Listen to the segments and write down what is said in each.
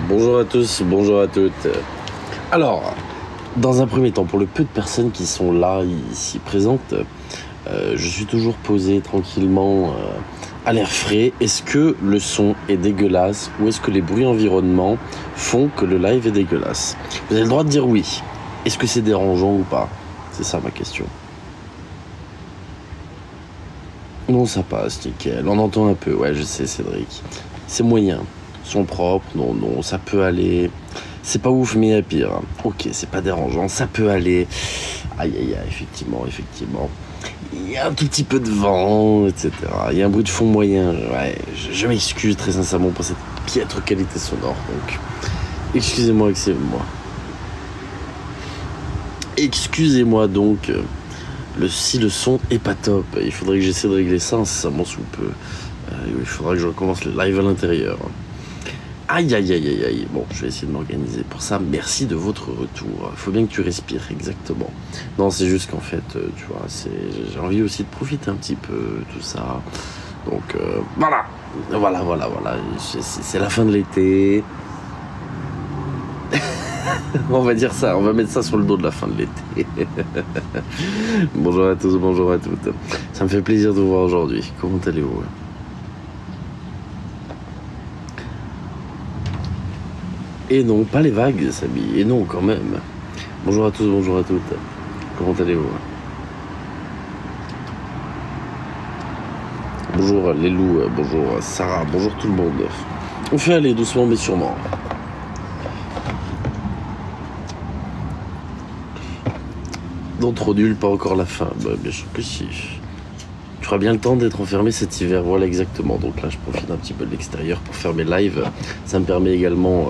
Bonjour à tous, bonjour à toutes. Alors, dans un premier temps, pour le peu de personnes qui sont là, ici présentes, je suis toujours posé tranquillement à l'air frais. Est-ce que le son est dégueulasse ou est-ce que les bruits environnement font que le live est dégueulasse? Vous avez le droit de dire oui. Est-ce que c'est dérangeant ou pas? C'est ça ma question. Non, ça passe, nickel. On entend un peu, ouais, je sais, Cédric. C'est moyen. Son propre, non, ça peut aller. C'est pas ouf, mais il y a pire. Ok, c'est pas dérangeant, ça peut aller. Aïe, effectivement. Il y a un tout petit peu de vent, etc. Il y a un bruit de fond moyen. Ouais, je m'excuse très sincèrement pour cette piètre qualité sonore. Donc, excusez-moi. Excusez-moi donc. Si le son est pas top, il faudrait que j'essaie de régler ça incessamment sous peu. Il faudra que je recommence le live à l'intérieur. Aïe. Bon, je vais essayer de m'organiser pour ça. Merci de votre retour. Il faut bien que tu respires, exactement. Non, c'est juste qu'en fait, tu vois, j'ai envie aussi de profiter un petit peu, tout ça. Donc, voilà. C'est la fin de l'été. On va dire ça, on va mettre ça sur le dos de la fin de l'été. Bonjour à tous, bonjour à toutes. Ça me fait plaisir de vous voir aujourd'hui. Comment allez-vous ? Et non, pas les vagues, Samy. Et non, quand même. Bonjour à tous, bonjour à toutes. Comment allez-vous ? Bonjour les loups, bonjour Sarah, bonjour tout le monde. On fait aller doucement mais sûrement. Non, trop nul, pas encore la fin. Bah, bien sûr que si. Tu auras bien le temps d'être enfermé cet hiver, voilà exactement. Donc là, je profite un petit peu de l'extérieur pour faire mes lives. Ça me permet également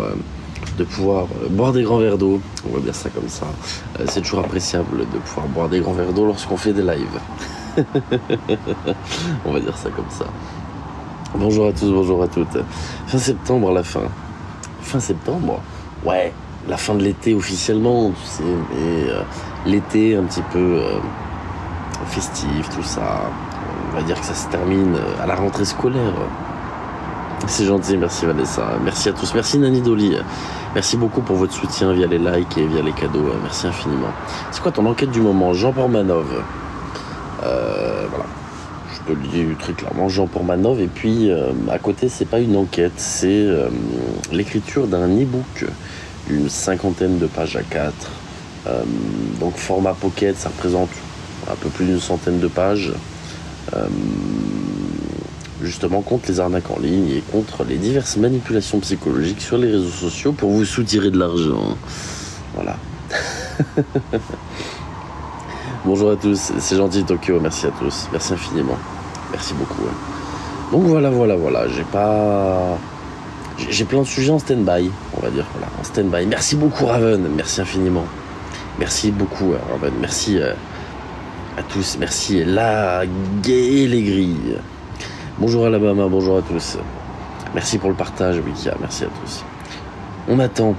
de pouvoir boire des grands verres d'eau. On va dire ça comme ça. C'est toujours appréciable de pouvoir boire des grands verres d'eau lorsqu'on fait des lives. On va dire ça comme ça. Bonjour à tous, bonjour à toutes. Fin septembre, la fin. Fin septembre ? Ouais. La fin de l'été officiellement, tu sais, mais l'été un petit peu festif, tout ça. On va dire que ça se termine à la rentrée scolaire. C'est gentil, merci Vanessa. Merci à tous. Merci Nani Dolly. Merci beaucoup pour votre soutien via les likes et via les cadeaux. Merci infiniment. C'est quoi ton enquête du moment? Jean Portmanov. Voilà. Je te le dis très clairement, Jean Portmanov. Et puis, à côté, c'est pas une enquête, c'est l'écriture d'un e-book. Une 50aine de pages A4. Donc format pocket, ça représente un peu plus d'une centaine de pages. Justement contre les arnaques en ligne et contre les diverses manipulations psychologiques sur les réseaux sociaux pour vous soutirer de l'argent. Voilà. Bonjour à tous, c'est gentil Tokyo, merci à tous. Merci infiniment. Merci beaucoup. Donc voilà. J'ai plein de sujets en stand-by, on va dire, voilà, en stand-by. Merci beaucoup Raven, merci infiniment. Merci beaucoup Raven, merci à tous, merci la gay et les grilles. Bonjour Alabama, bonjour à tous. Merci pour le partage, Wika, merci à tous. On attend,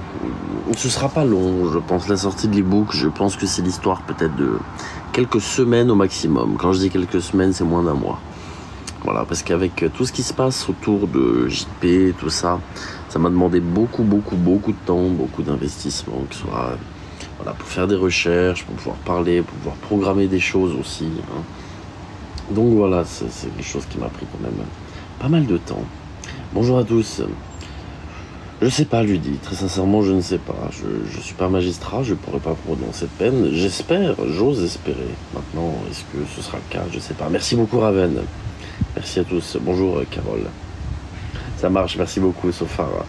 ce sera pas long, je pense, la sortie de l'e-book, je pense que c'est l'histoire peut-être de quelques semaines au maximum. Quand je dis quelques semaines, c'est moins d'un mois. Voilà, parce qu'avec tout ce qui se passe autour de JP, tout ça, ça m'a demandé beaucoup de temps, beaucoup d'investissement, que ce soit voilà, pour faire des recherches, pour pouvoir parler, pour pouvoir programmer des choses aussi. Hein. Donc voilà, c'est quelque chose qui m'a pris quand même pas mal de temps. Bonjour à tous. Je sais pas, Ludie, très sincèrement, je ne sais pas. Je suis pas magistrat, je pourrais pas prendre cette peine. J'espère, j'ose espérer. Maintenant, est-ce que ce sera le cas? Je sais pas. Merci beaucoup, Raven. Merci à tous. Bonjour Carole. Ça marche, merci beaucoup Sofara.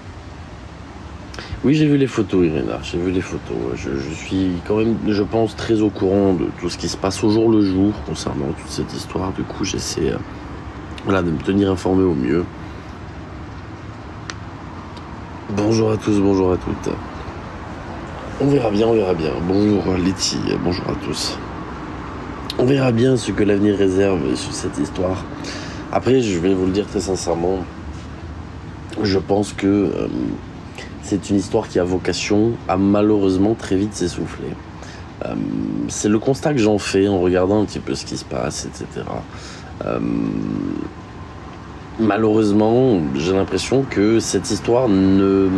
Oui, j'ai vu les photos Irina, j'ai vu les photos. Je suis quand même, je pense, très au courant de tout ce qui se passe au jour le jour concernant toute cette histoire. Du coup, j'essaie voilà, de me tenir informé au mieux. Bonjour à tous, bonjour à toutes. On verra bien. Bonjour Letty, bonjour à tous. On verra bien ce que l'avenir réserve sur cette histoire. Après, je vais vous le dire très sincèrement, je pense que c'est une histoire qui a vocation à malheureusement très vite s'essouffler. C'est le constat que j'en fais en regardant un petit peu ce qui se passe, etc. malheureusement, j'ai l'impression que cette histoire ne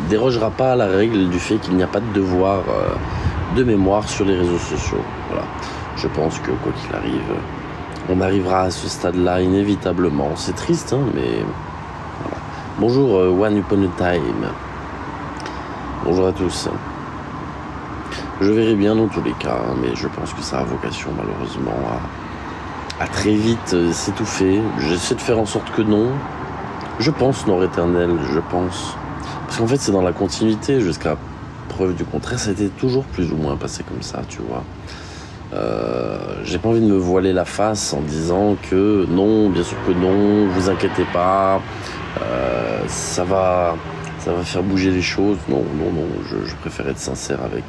dérogera pas à la règle du fait qu'il n'y a pas de devoir de mémoire sur les réseaux sociaux. Voilà. Je pense que quoi qu'il arrive, on arrivera à ce stade-là inévitablement. C'est triste, hein, mais voilà. Bonjour One Upon a Time. Bonjour à tous. Je verrai bien dans tous les cas, hein, mais je pense que ça a vocation malheureusement à très vite s'étouffer. J'essaie de faire en sorte que non. Je pense, Nord Éternel, je pense. Parce qu'en fait, c'est dans la continuité jusqu'à preuve du contraire. Ça a été toujours plus ou moins passé comme ça, tu vois. J'ai pas envie de me voiler la face en disant que non, bien sûr que non, vous inquiétez pas, ça va faire bouger les choses. Non, je préfère être sincère avec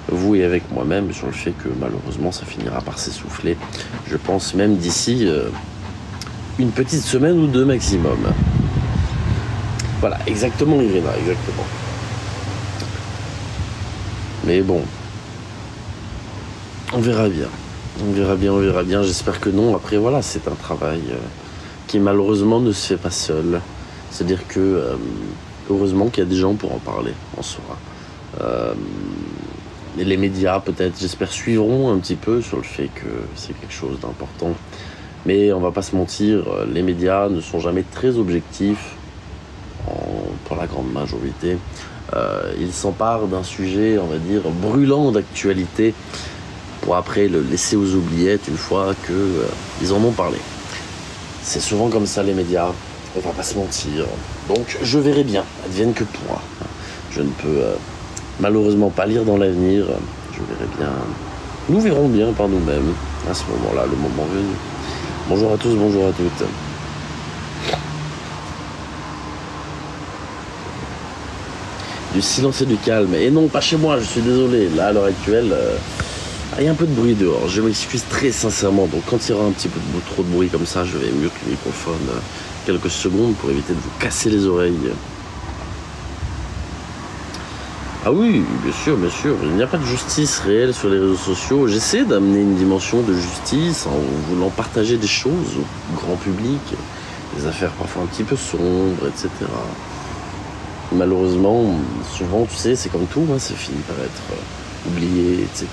vous et avec moi-même sur le fait que malheureusement ça finira par s'essouffler. Je pense même d'ici une petite semaine ou deux maximum. Voilà, exactement Irina, exactement. Mais bon, on verra bien. On verra bien. J'espère que non. Après, voilà, c'est un travail qui malheureusement ne se fait pas seul. C'est-à-dire que, heureusement qu'il y a des gens pour en parler, en soi. Et les médias, peut-être, j'espère, suivront un petit peu sur le fait que c'est quelque chose d'important. Mais on va pas se mentir, les médias ne sont jamais très objectifs, pour la grande majorité. Ils s'emparent d'un sujet, on va dire, brûlant d'actualité, pour après le laisser aux oubliettes une fois qu'ils en ont parlé. C'est souvent comme ça les médias, on va pas se mentir. Donc je verrai bien, advienne que pourra. Je ne peux malheureusement pas lire dans l'avenir, je verrai bien. Nous verrons bien par nous-mêmes, à ce moment-là, le moment venu. Bonjour à tous, bonjour à toutes. Du silence et du calme. Et non, pas chez moi, je suis désolé. Là, à l'heure actuelle... il y a un peu de bruit dehors, je m'excuse très sincèrement. Donc quand il y aura un petit peu trop de bruit comme ça, je vais mute le microphone quelques secondes pour éviter de vous casser les oreilles. Ah oui, bien sûr, il n'y a pas de justice réelle sur les réseaux sociaux. J'essaie d'amener une dimension de justice en voulant partager des choses au grand public, des affaires parfois un petit peu sombres, etc. Malheureusement, souvent, tu sais, c'est comme tout, hein, ça finit par être oublié, etc.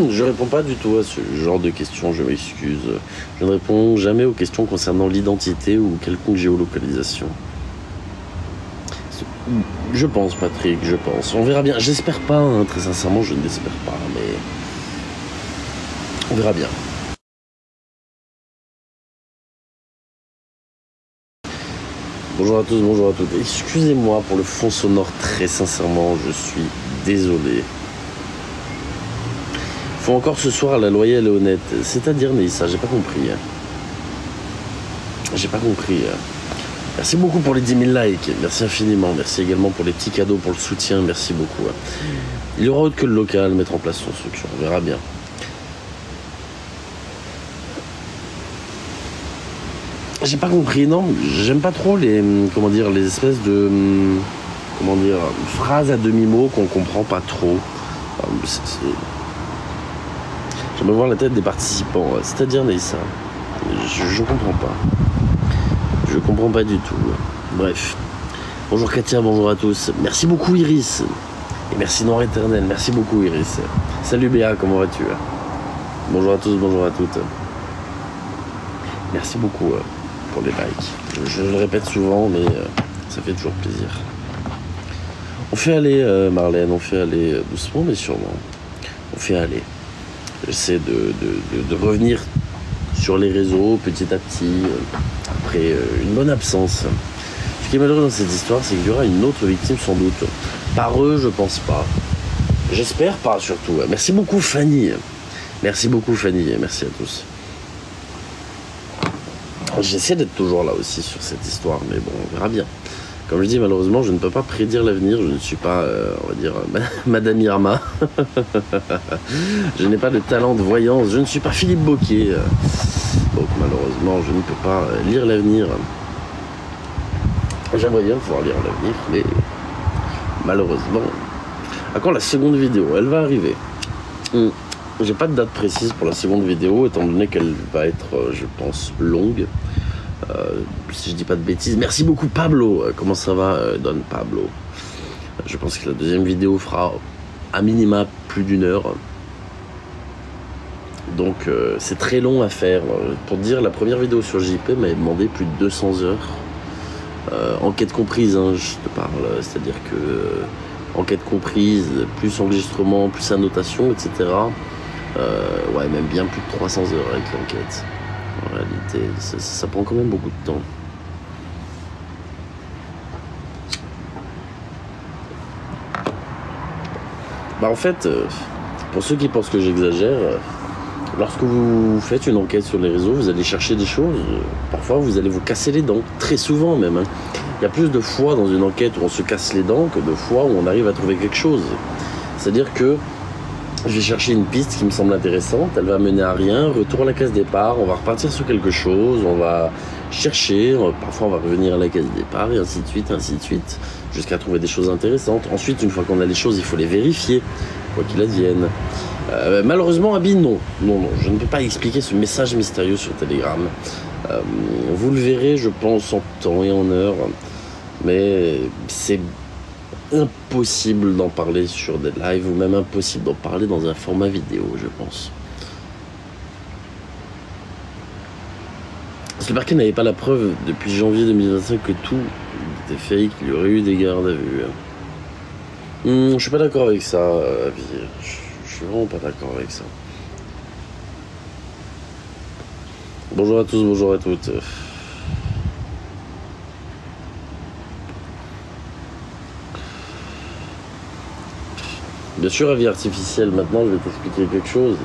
Je réponds pas du tout à ce genre de questions, je m'excuse. Je ne réponds jamais aux questions concernant l'identité ou quelconque géolocalisation. Je pense, Patrick, je pense. On verra bien. J'espère pas, hein, très sincèrement, je ne l'espère pas, mais... on verra bien. Bonjour à tous, bonjour à toutes. Excusez-moi pour le fond sonore, très sincèrement, je suis désolé. Faut encore ce soir la loyale et honnête. C'est-à-dire, Neissa, j'ai pas compris. J'ai pas compris. Merci beaucoup pour les 10 000 likes. Merci infiniment. Merci également pour les petits cadeaux, pour le soutien. Merci beaucoup. Il y aura autre que le local, mettre en place son structure. On verra bien. J'ai pas compris, non. J'aime pas trop les, comment dire, les espèces de, comment dire, phrases à demi-mot qu'on comprend pas trop. J'aimerais voir la tête des participants. C'est-à-dire, Neissa, je comprends pas. Je comprends pas du tout. Bref. Bonjour Katia, bonjour à tous. Merci beaucoup Iris. Et merci Noir Éternel. Merci beaucoup Iris. Salut Béa, comment vas-tu? Bonjour à tous, bonjour à toutes. Merci beaucoup pour les likes. Je le répète souvent, mais ça fait toujours plaisir. On fait aller, Marlène, on fait aller doucement, mais sûrement. On fait aller. J'essaie de revenir sur les réseaux petit à petit, après une bonne absence. Ce qui est malheureux dans cette histoire, c'est qu'il y aura une autre victime sans doute. Par eux, je pense pas. J'espère pas, surtout. Merci beaucoup, Fanny. Merci beaucoup, Fanny. Merci à tous. J'essaie d'être toujours là aussi sur cette histoire, mais bon, on verra bien. Comme je dis, malheureusement, je ne peux pas prédire l'avenir. Je ne suis pas, on va dire, Madame Irma. Je n'ai pas de talent de voyance. Je ne suis pas Philippe Bocquet. Donc, malheureusement, je ne peux pas lire l'avenir. J'aimerais bien pouvoir lire l'avenir, mais malheureusement... À quand la seconde vidéo? Elle va arriver. J'ai pas de date précise pour la seconde vidéo, étant donné qu'elle va être, je pense, longue. si je dis pas de bêtises. Merci beaucoup Pablo. Comment ça va, Don Pablo? Je pense que la deuxième vidéo fera à minima plus d'1 heure. Donc c'est très long à faire. Pour te dire, la première vidéo sur JP m'avait demandé plus de 200 heures. Enquête comprise, hein, je te parle. C'est-à-dire que enquête comprise, plus enregistrement, plus annotation, etc. Ouais, même bien plus de 300 heures avec l'enquête. En réalité, ça prend quand même beaucoup de temps. Bah en fait, pour ceux qui pensent que j'exagère, lorsque vous faites une enquête sur les réseaux, vous allez chercher des choses, parfois vous allez vous casser les dents, très souvent même. Hein. Il y a plus de fois dans une enquête où on se casse les dents que de fois où on arrive à trouver quelque chose. C'est-à-dire que je vais chercher une piste qui me semble intéressante, elle va mener à rien, retour à la case départ, on va repartir sur quelque chose, on va chercher, parfois on va revenir à la case départ, et ainsi de suite, jusqu'à trouver des choses intéressantes. Ensuite, une fois qu'on a les choses, il faut les vérifier, quoi qu'il advienne. Malheureusement, Abby, non, je ne peux pas expliquer ce message mystérieux sur Telegram. Vous le verrez, je pense, en temps et en heure, mais c'est impossible d'en parler sur des lives, ou même impossible d'en parler dans un format vidéo, je pense. Parce que le parquet n'avait pas la preuve depuis janvier 2025 que tout était fake, qu'il y aurait eu des gardes à vue. Je suis pas d'accord avec ça, Abby. Je suis vraiment pas d'accord avec ça. Bonjour à tous, bonjour à toutes. Bien sûr, avis artificiel, maintenant je vais t'expliquer quelque chose.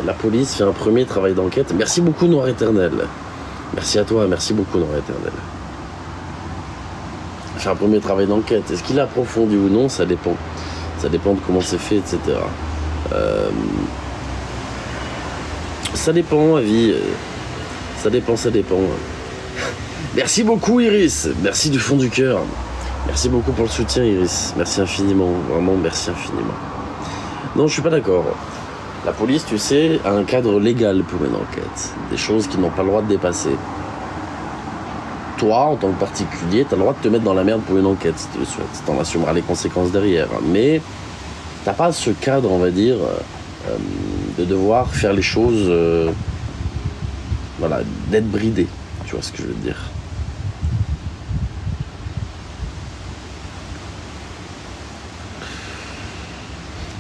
La police fait un premier travail d'enquête. Merci beaucoup Noir Éternel. Merci à toi, merci beaucoup Noir Éternel. Fait un premier travail d'enquête. Est-ce qu'il a approfondi ou non? Ça dépend. Ça dépend de comment c'est fait, etc. Ça dépend, avis. Ça dépend. Merci beaucoup Iris. Merci du fond du cœur. Merci beaucoup pour le soutien Iris, merci infiniment, vraiment merci infiniment. Non, je suis pas d'accord. La police, tu sais, a un cadre légal pour une enquête, des choses qui n'ont pas le droit de dépasser. Toi, en tant que particulier, tu as le droit de te mettre dans la merde pour une enquête, si tu le souhaites. T'en assumeras les conséquences derrière. Mais t'as pas ce cadre, on va dire, de devoir faire les choses, voilà, d'être bridé. Tu vois ce que je veux dire?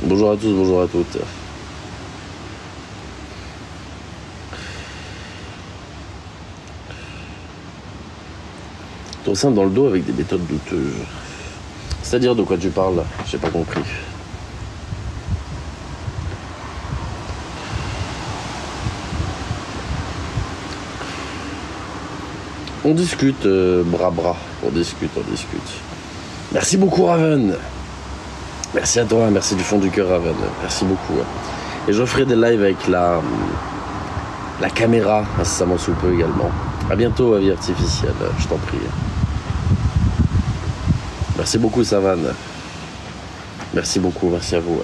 Bonjour à tous, bonjour à toutes. Ton sein dans le dos avec des méthodes douteuses. C'est-à-dire de quoi tu parles? J'ai pas compris. On discute, bras. On discute. Merci beaucoup Raven. Merci à toi, merci du fond du cœur Raven, merci beaucoup. Et je referai des lives avec la caméra incessamment sous peu également. A bientôt, avis artificiel, je t'en prie. Merci beaucoup Savane. Merci beaucoup, merci à vous.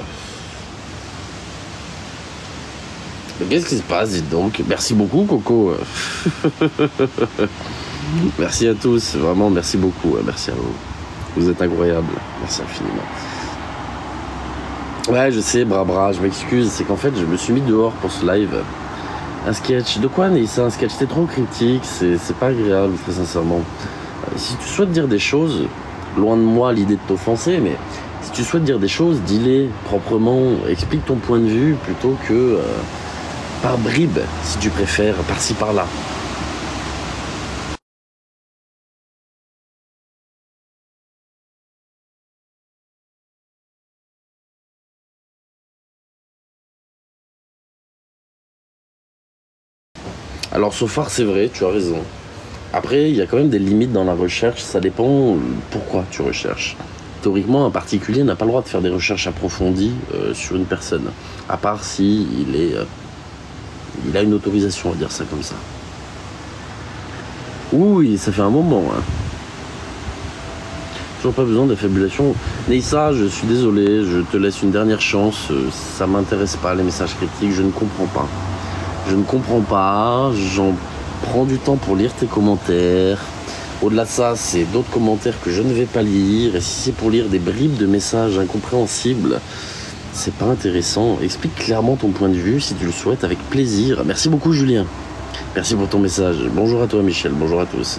Mais qu'est-ce qui se passe, dites donc? Merci beaucoup Coco. Merci à tous, vraiment merci beaucoup, merci à vous. Vous êtes incroyables, merci infiniment. Ouais, je sais, bras, je m'excuse. C'est qu'en fait, je me suis mis dehors pour ce live. Un sketch. De quoi, Neissa? Un sketch, c'est trop critique. C'est pas agréable, très sincèrement. Si tu souhaites dire des choses, loin de moi l'idée de t'offenser, mais si tu souhaites dire des choses, dis-les proprement. Explique ton point de vue plutôt que par bribes, si tu préfères, par-ci, par-là. Alors, so far, c'est vrai, tu as raison. Après, il y a quand même des limites dans la recherche, ça dépend pourquoi tu recherches. Théoriquement, un particulier n'a pas le droit de faire des recherches approfondies sur une personne, à part si il a une autorisation, on va dire ça comme ça. Oui, ça fait un moment. Hein. Toujours pas besoin d'affabulation. Neissa, je suis désolé, je te laisse une dernière chance, ça m'intéresse pas les messages critiques, je ne comprends pas. Je ne comprends pas, prends du temps pour lire tes commentaires. Au-delà de ça, c'est d'autres commentaires que je ne vais pas lire. Et si c'est pour lire des bribes de messages incompréhensibles, c'est pas intéressant. Explique clairement ton point de vue si tu le souhaites, avec plaisir. Merci beaucoup, Julien. Merci pour ton message. Bonjour à toi, Michel. Bonjour à tous.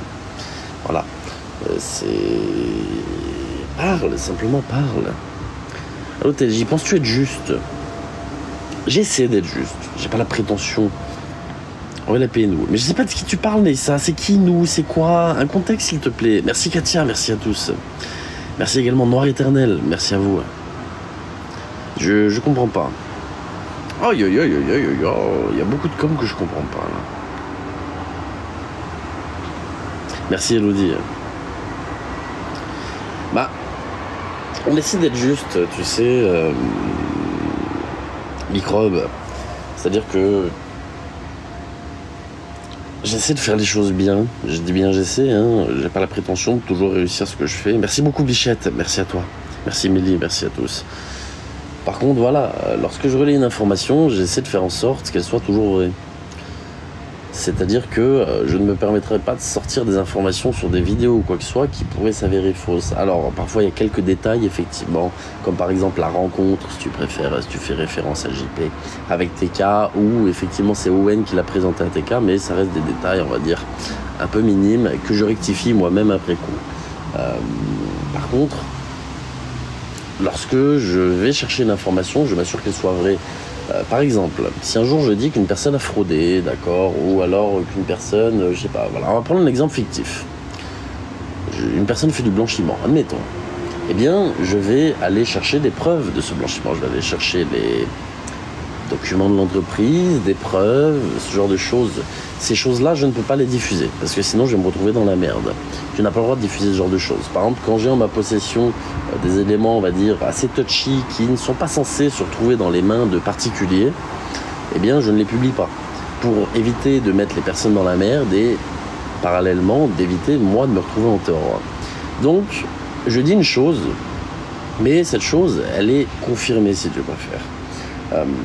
Voilà. Parle, simplement parle. Alors, j'y penses-tu être juste? J'essaie d'être juste. J'ai pas la prétention. On va l'appeler nous. Mais je sais pas de qui tu parles, Neissa. C'est qui nous? C'est quoi? Un contexte, s'il te plaît. Merci Katia, merci à tous. Merci également Noir Éternel. Merci à vous. Je comprends pas. Oh, il y a beaucoup de com que je comprends pas là. Merci Elodie. Bah, on essaie d'être juste, tu sais, microbe. C'est-à-dire que j'essaie de faire les choses bien. Je dis bien j'essaie, hein. J'ai pas la prétention de toujours réussir ce que je fais. Merci beaucoup Bichette, merci à toi. Merci Mélie, merci à tous. Par contre, voilà, lorsque je relais une information, j'essaie de faire en sorte qu'elle soit toujours vraie. C'est-à-dire que je ne me permettrai pas de sortir des informations sur des vidéos ou quoi que ce soit qui pourraient s'avérer fausses. Alors, parfois, il y a quelques détails, effectivement, comme par exemple la rencontre, si tu préfères, si tu fais référence à JP, avec TK, ou effectivement, c'est Owen qui l'a présenté à TK, mais ça reste des détails, on va dire, un peu minimes, que je rectifie moi-même après coup. Par contre, lorsque je vais chercher une information, je m'assure qu'elle soit vraie. Par exemple, si un jour je dis qu'une personne a fraudé, d'accord, ou alors qu'une personne, je sais pas, voilà, on va prendre un exemple fictif. Une personne fait du blanchiment, admettons. Eh bien, je vais aller chercher des preuves de ce blanchiment. Je vais aller chercher les documents de l'entreprise, des preuves, ce genre de choses. Ces choses-là, je ne peux pas les diffuser, parce que sinon je vais me retrouver dans la merde. Tu n'as pas le droit de diffuser ce genre de choses. Par exemple, quand j'ai en ma possession des éléments, on va dire, assez touchy, qui ne sont pas censés se retrouver dans les mains de particuliers, eh bien, je ne les publie pas. Pour éviter de mettre les personnes dans la merde et, parallèlement, d'éviter, moi, de me retrouver en tort. Donc, je dis une chose, mais cette chose, elle est confirmée, si tu préfères.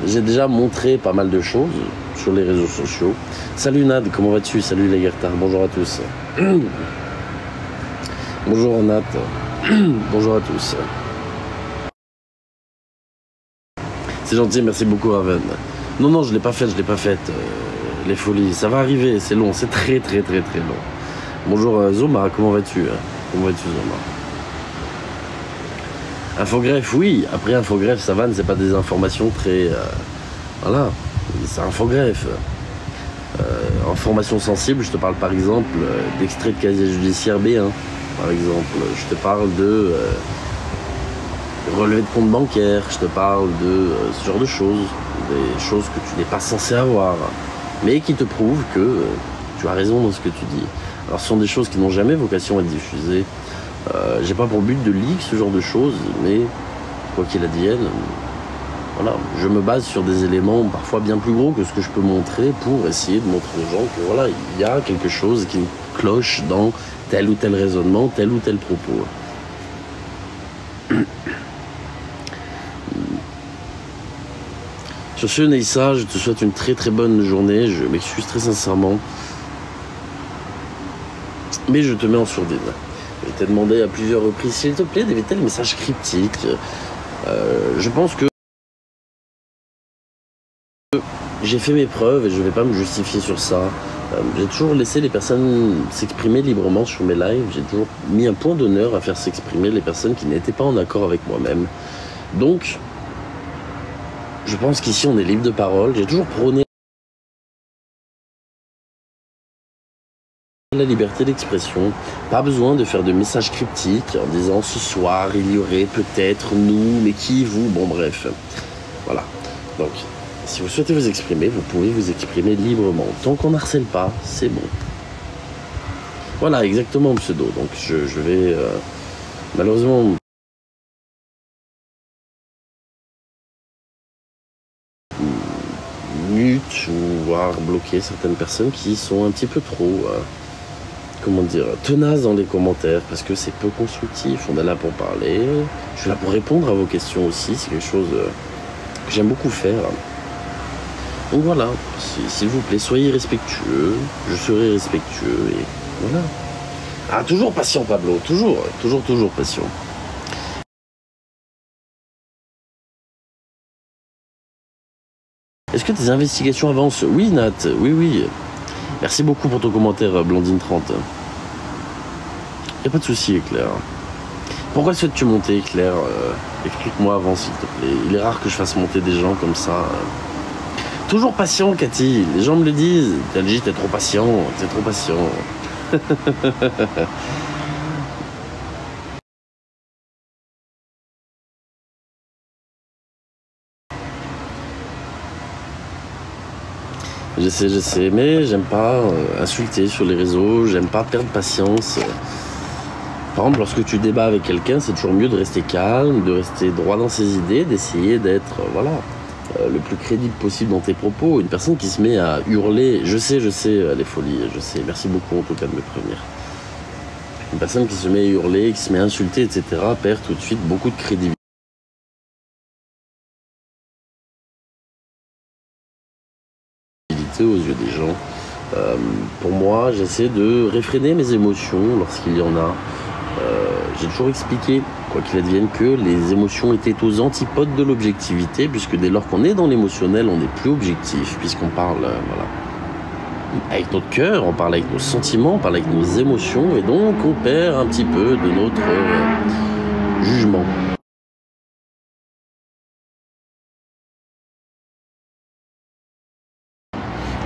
J'ai déjà montré pas mal de choses sur les réseaux sociaux. Salut Nad, comment vas-tu? Salut les Guertards, bonjour à tous. Bonjour Nat, bonjour à tous. C'est gentil, merci beaucoup Raven. Non, je l'ai pas faite, les folies, ça va arriver, c'est long, c'est très long. Bonjour Zoma, comment vas-tu? Comment vas-tu Zoma? Infogreffe, oui. Après, infogreffe, ça va, c'est pas des informations très... voilà, c'est infogreffe. Information sensible, je te parle par exemple d'extrait de casier judiciaire B1. Par exemple, je te parle de relevé de compte bancaire, je te parle de ce genre de choses. Des choses que tu n'es pas censé avoir, mais qui te prouvent que tu as raison dans ce que tu dis. Alors, ce sont des choses qui n'ont jamais vocation à être diffusées. J'ai pas pour but de leak ce genre de choses, mais quoi qu'il advienne, voilà, je me base sur des éléments parfois bien plus gros que ce que je peux montrer pour essayer de montrer aux gens que voilà, il y a quelque chose qui cloche dans tel ou tel raisonnement, tel ou tel propos. Sur ce, Neissa, je te souhaite une très bonne journée, je m'excuse très sincèrement, mais je te mets en sourdine. Je t'ai demandé à plusieurs reprises, s'il te plaît, d'éviter les messages cryptiques. Je pense que j'ai fait mes preuves et je ne vais pas me justifier sur ça. J'ai toujours laissé les personnes s'exprimer librement sur mes lives. J'ai toujours mis un point d'honneur à faire s'exprimer les personnes qui n'étaient pas en accord avec moi-même. Donc, je pense qu'ici, on est libre de parole. J'ai toujours prôné la liberté d'expression, pas besoin de faire de messages cryptiques en disant ce soir il y aurait peut-être nous, mais qui vous, bon bref, voilà. Donc si vous souhaitez vous exprimer, vous pouvez vous exprimer librement, tant qu'on n'harcèle pas, c'est bon. Voilà, exactement pseudo, donc je vais malheureusement mute ou voire bloquer certaines personnes qui sont un petit peu trop comment dire, tenace dans les commentaires, parce que c'est peu constructif. On est là pour parler, je suis là pour répondre à vos questions aussi, c'est quelque chose que j'aime beaucoup faire. Donc voilà, s'il vous plaît, soyez respectueux, je serai respectueux, et voilà. Ah, toujours patient, Pablo, toujours patient. Est-ce que tes investigations avancent? Oui, Nat, oui. Merci beaucoup pour ton commentaire, Blandine30. Y'a pas de souci, Claire. Pourquoi souhaites-tu monter, Claire? Explique-moi avant, s'il te plaît. Il est rare que je fasse monter des gens comme ça. Toujours patient, Cathy. Les gens me le disent. Talji, t'es trop patient. T'es trop patient. Je sais, mais j'aime pas insulter sur les réseaux. J'aime pas perdre patience. Par exemple, lorsque tu débats avec quelqu'un, c'est toujours mieux de rester calme, de rester droit dans ses idées, d'essayer d'être, le plus crédible possible dans tes propos. Une personne qui se met à hurler, je sais, les folies, je sais, merci beaucoup en tout cas de me prévenir. Une personne qui se met à hurler, qui se met à insulter, etc., perd tout de suite beaucoup de crédibilité aux yeux des gens. Pour moi, j'essaie de réfréner mes émotions lorsqu'il y en a. J'ai toujours expliqué, quoi qu'il advienne, que les émotions étaient aux antipodes de l'objectivité, puisque dès lors qu'on est dans l'émotionnel, on n'est plus objectif, puisqu'on parle avec notre cœur, on parle avec nos sentiments, on parle avec nos émotions, et donc on perd un petit peu de notre jugement.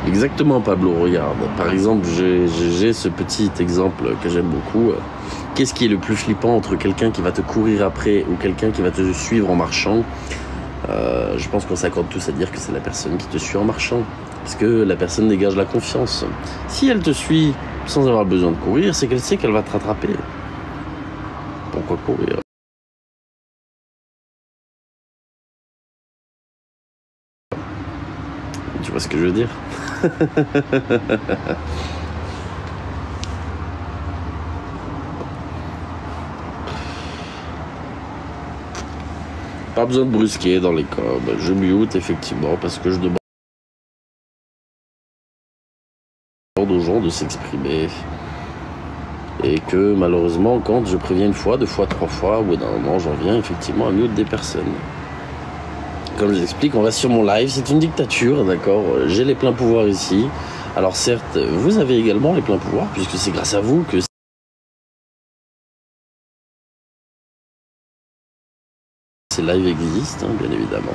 Exactement, Pablo, regarde. Par exemple, j'ai ce petit exemple que j'aime beaucoup. Qu'est-ce qui est le plus flippant entre quelqu'un qui va te courir après ou quelqu'un qui va te suivre en marchant? Je pense qu'on s'accorde tous à dire que c'est la personne qui te suit en marchant. Parce que la personne dégage la confiance. Si elle te suit sans avoir besoin de courir, c'est qu'elle sait qu'elle va te rattraper. Pourquoi courir? Tu vois ce que je veux dire? Pas besoin de brusquer dans les coms. Je mute effectivement parce que je demande aux gens de s'exprimer. Et que malheureusement, quand je préviens une fois, deux fois, trois fois, au bout d'un moment, j'en viens effectivement à mute des personnes. Comme je vous explique, on va sur mon live, c'est une dictature, d'accord? J'ai les pleins pouvoirs ici. Alors certes, vous avez également les pleins pouvoirs, puisque c'est grâce à vous que ces lives existent, hein, bien évidemment.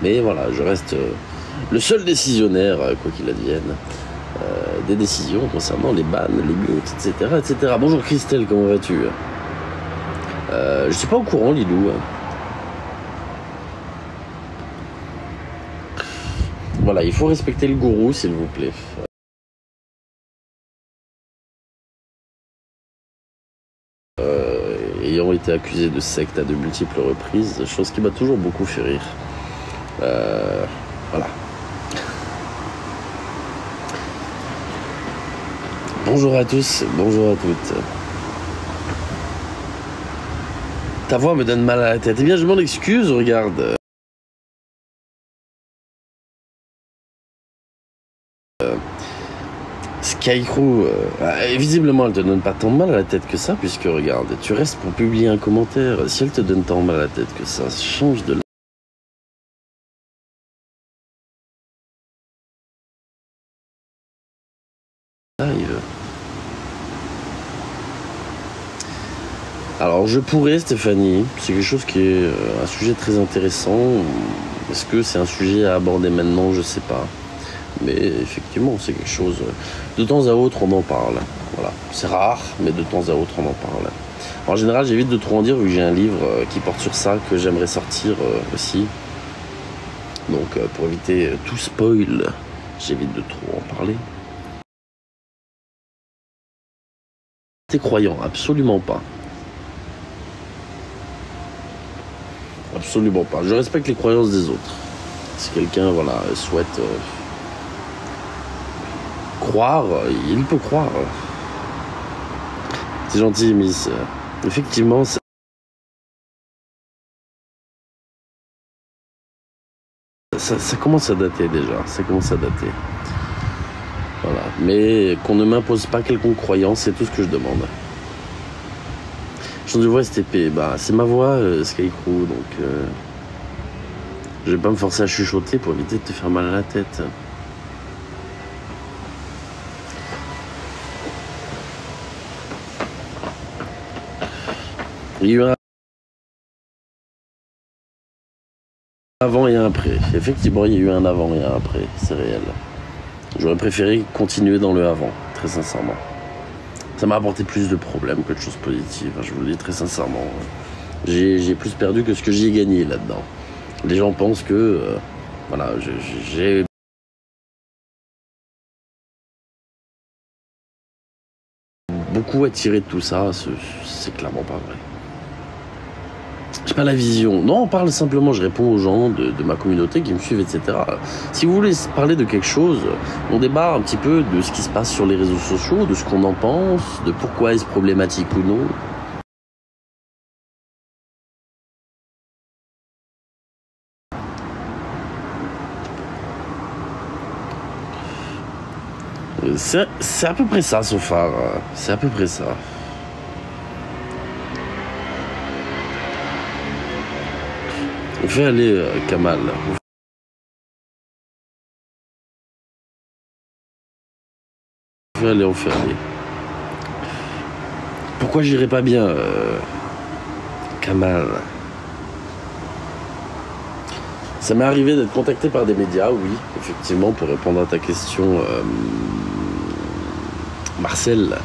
Mais voilà, je reste le seul décisionnaire, quoi qu'il advienne, des décisions concernant les bans, les mutes, etc., etc. Bonjour Christelle, comment vas-tu? Je suis pas au courant, Lilou. Voilà, il faut respecter le gourou, s'il vous plaît. Ayant été accusé de secte à de multiples reprises, chose qui m'a toujours beaucoup fait rire. Voilà. Bonjour à tous, bonjour à toutes. Ta voix me donne mal à la tête. Eh bien, je m'en excuse, regarde. Skycrew, visiblement elle te donne pas tant mal à la tête que ça, puisque regarde, tu restes pour publier un commentaire. Si elle te donne tant mal à la tête que ça, change de live. Alors je pourrais, Stéphanie, c'est quelque chose qui est un sujet très intéressant. Est-ce que c'est un sujet à aborder maintenant? Je sais pas. Mais effectivement, c'est quelque chose. De temps à autre, on en parle. Voilà. C'est rare, mais de temps à autre, on en parle. En général, j'évite de trop en dire, vu que j'ai un livre qui porte sur ça, que j'aimerais sortir aussi. Donc, pour éviter tout spoil, j'évite de trop en parler. T'es croyant? Absolument pas. Absolument pas. Je respecte les croyances des autres. Si quelqu'un, voilà, souhaite croire, il peut croire. C'est gentil, Miss. Effectivement, ça... Ça commence à dater déjà, ça commence à dater. Voilà. Mais qu'on ne m'impose pas quelconque croyance, c'est tout ce que je demande. Change de voix STP, bah c'est ma voix Skycrew, donc je vais pas me forcer à chuchoter pour éviter de te faire mal à la tête. Il y a eu un avant et un après. Effectivement, il y a eu un avant et un après, c'est réel. J'aurais préféré continuer dans le avant, très sincèrement. Ça m'a apporté plus de problèmes que de choses positives, je vous le dis très sincèrement. J'ai plus perdu que ce que j'y ai gagné là-dedans. Les gens pensent que, voilà, j'ai beaucoup à tirer de tout ça, c'est clairement pas vrai. J'ai pas la vision. Non, on parle simplement, je réponds aux gens de ma communauté qui me suivent, etc. Si vous voulez parler de quelque chose, on débat un petit peu de ce qui se passe sur les réseaux sociaux, de ce qu'on en pense, de pourquoi est-ce problématique ou non. C'est à peu près ça, Sofar. C'est à peu près ça. On fait aller Kamal. On fait aller. Pourquoi j'irai pas bien, Kamal? Ça m'est arrivé d'être contacté par des médias, oui, effectivement, pour répondre à ta question, Marcel.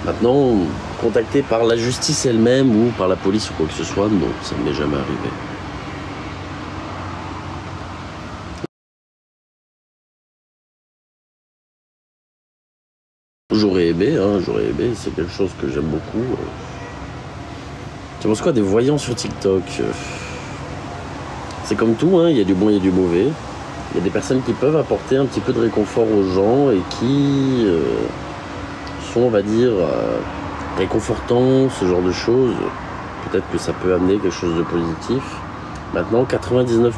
Maintenant, contacté par la justice elle-même ou par la police ou quoi que ce soit, non, ça ne m'est jamais arrivé. J'aurais aimé, c'est quelque chose que j'aime beaucoup. Tu penses quoi des voyants sur TikTok? C'est comme tout, il y a du bon, il y a du mauvais. Il y a des personnes qui peuvent apporter un petit peu de réconfort aux gens et qui sont, on va dire, réconfortants, ce genre de choses. Peut-être que ça peut amener quelque chose de positif. Maintenant, 99%,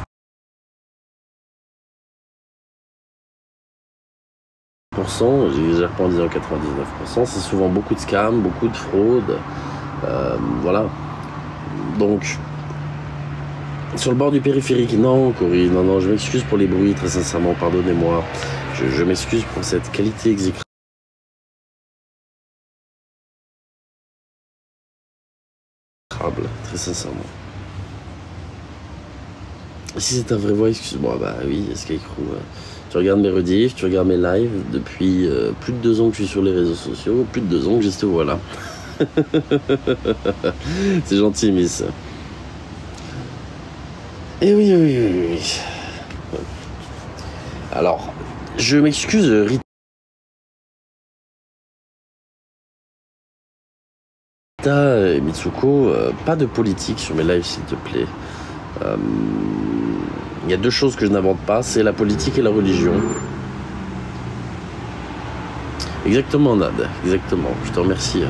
j'exagère pas en disant 99%, c'est souvent beaucoup de scams, beaucoup de fraude. Voilà. Donc, sur le bord du périphérique, non, Cory, non, je m'excuse pour les bruits, très sincèrement, pardonnez-moi. Je m'excuse pour cette qualité exécrable. Très sincèrement. Si c'est ta vraie voix, excuse-moi, bah oui, Skycrew. Tu regardes mes rediffs, tu regardes mes lives depuis plus de 2 ans que je suis sur les réseaux sociaux, plus de 2 ans que j'ai cette voix-là. C'est gentil, Miss. Et oui. Alors, je m'excuse, Rita et Mitsuko, pas de politique sur mes lives, s'il te plaît. Il y a 2 choses que je n'aborde pas, c'est la politique et la religion. Exactement, Nad, exactement, je te remercie.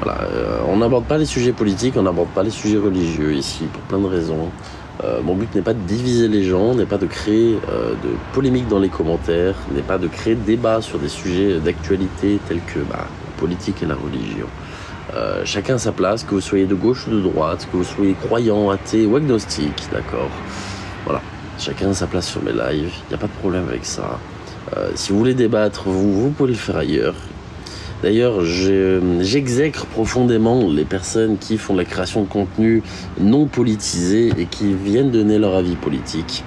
Voilà, on n'aborde pas les sujets politiques, on n'aborde pas les sujets religieux ici, pour plein de raisons. Mon but n'est pas de diviser les gens, n'est pas de créer de polémiques dans les commentaires, n'est pas de créer de débats sur des sujets d'actualité tels que la politique et la religion. Chacun a sa place, que vous soyez de gauche ou de droite, que vous soyez croyant, athée ou agnostique, d'accord? Voilà, chacun a sa place sur mes lives, il n'y a pas de problème avec ça. Si vous voulez débattre, vous pouvez le faire ailleurs. D'ailleurs, j'exècre profondément les personnes qui font de la création de contenu non politisé et qui viennent donner leur avis politique.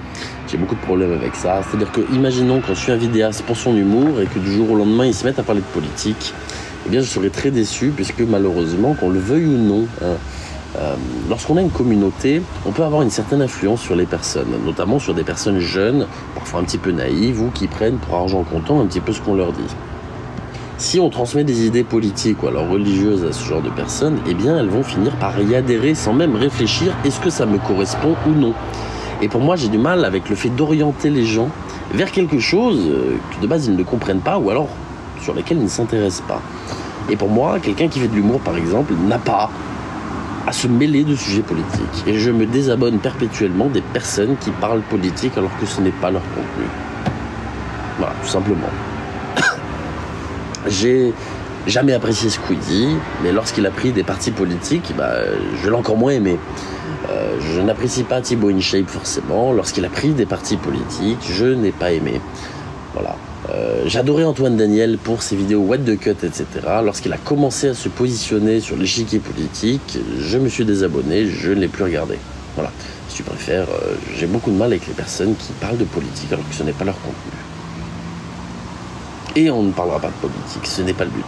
J'ai beaucoup de problèmes avec ça. C'est-à-dire que, imaginons qu'on suit un vidéaste pour son humour et que du jour au lendemain, ils se mettent à parler de politique, eh bien, je serais très déçu puisque malheureusement, qu'on le veuille ou non, lorsqu'on a une communauté, on peut avoir une certaine influence sur les personnes, notamment sur des personnes jeunes, parfois un petit peu naïves ou qui prennent pour argent comptant un petit peu ce qu'on leur dit. Si on transmet des idées politiques ou alors religieuses à ce genre de personnes, eh bien elles vont finir par y adhérer sans même réfléchir est-ce que ça me correspond ou non. Et pour moi, j'ai du mal avec le fait d'orienter les gens vers quelque chose que de base ils ne comprennent pas ou alors sur lesquels ils ne s'intéressent pas. Et pour moi, quelqu'un qui fait de l'humour par exemple n'a pas à se mêler de sujets politiques. Et je me désabonne perpétuellement des personnes qui parlent politique alors que ce n'est pas leur contenu. Voilà, tout simplement. J'ai jamais apprécié Squeezie, mais lorsqu'il a pris des partis politiques, je l'ai encore moins aimé. Je n'apprécie pas Thibaut InShape forcément. Lorsqu'il a pris des partis politiques, je n'ai pas aimé. Voilà. J'adorais Antoine Daniel pour ses vidéos What the Cut, etc. Lorsqu'il a commencé à se positionner sur l'échiquier politique, je me suis désabonné, je ne l'ai plus regardé. Voilà. Si tu préfères, j'ai beaucoup de mal avec les personnes qui parlent de politique alors que ce n'est pas leur contenu. Et on ne parlera pas de politique, ce n'est pas le but.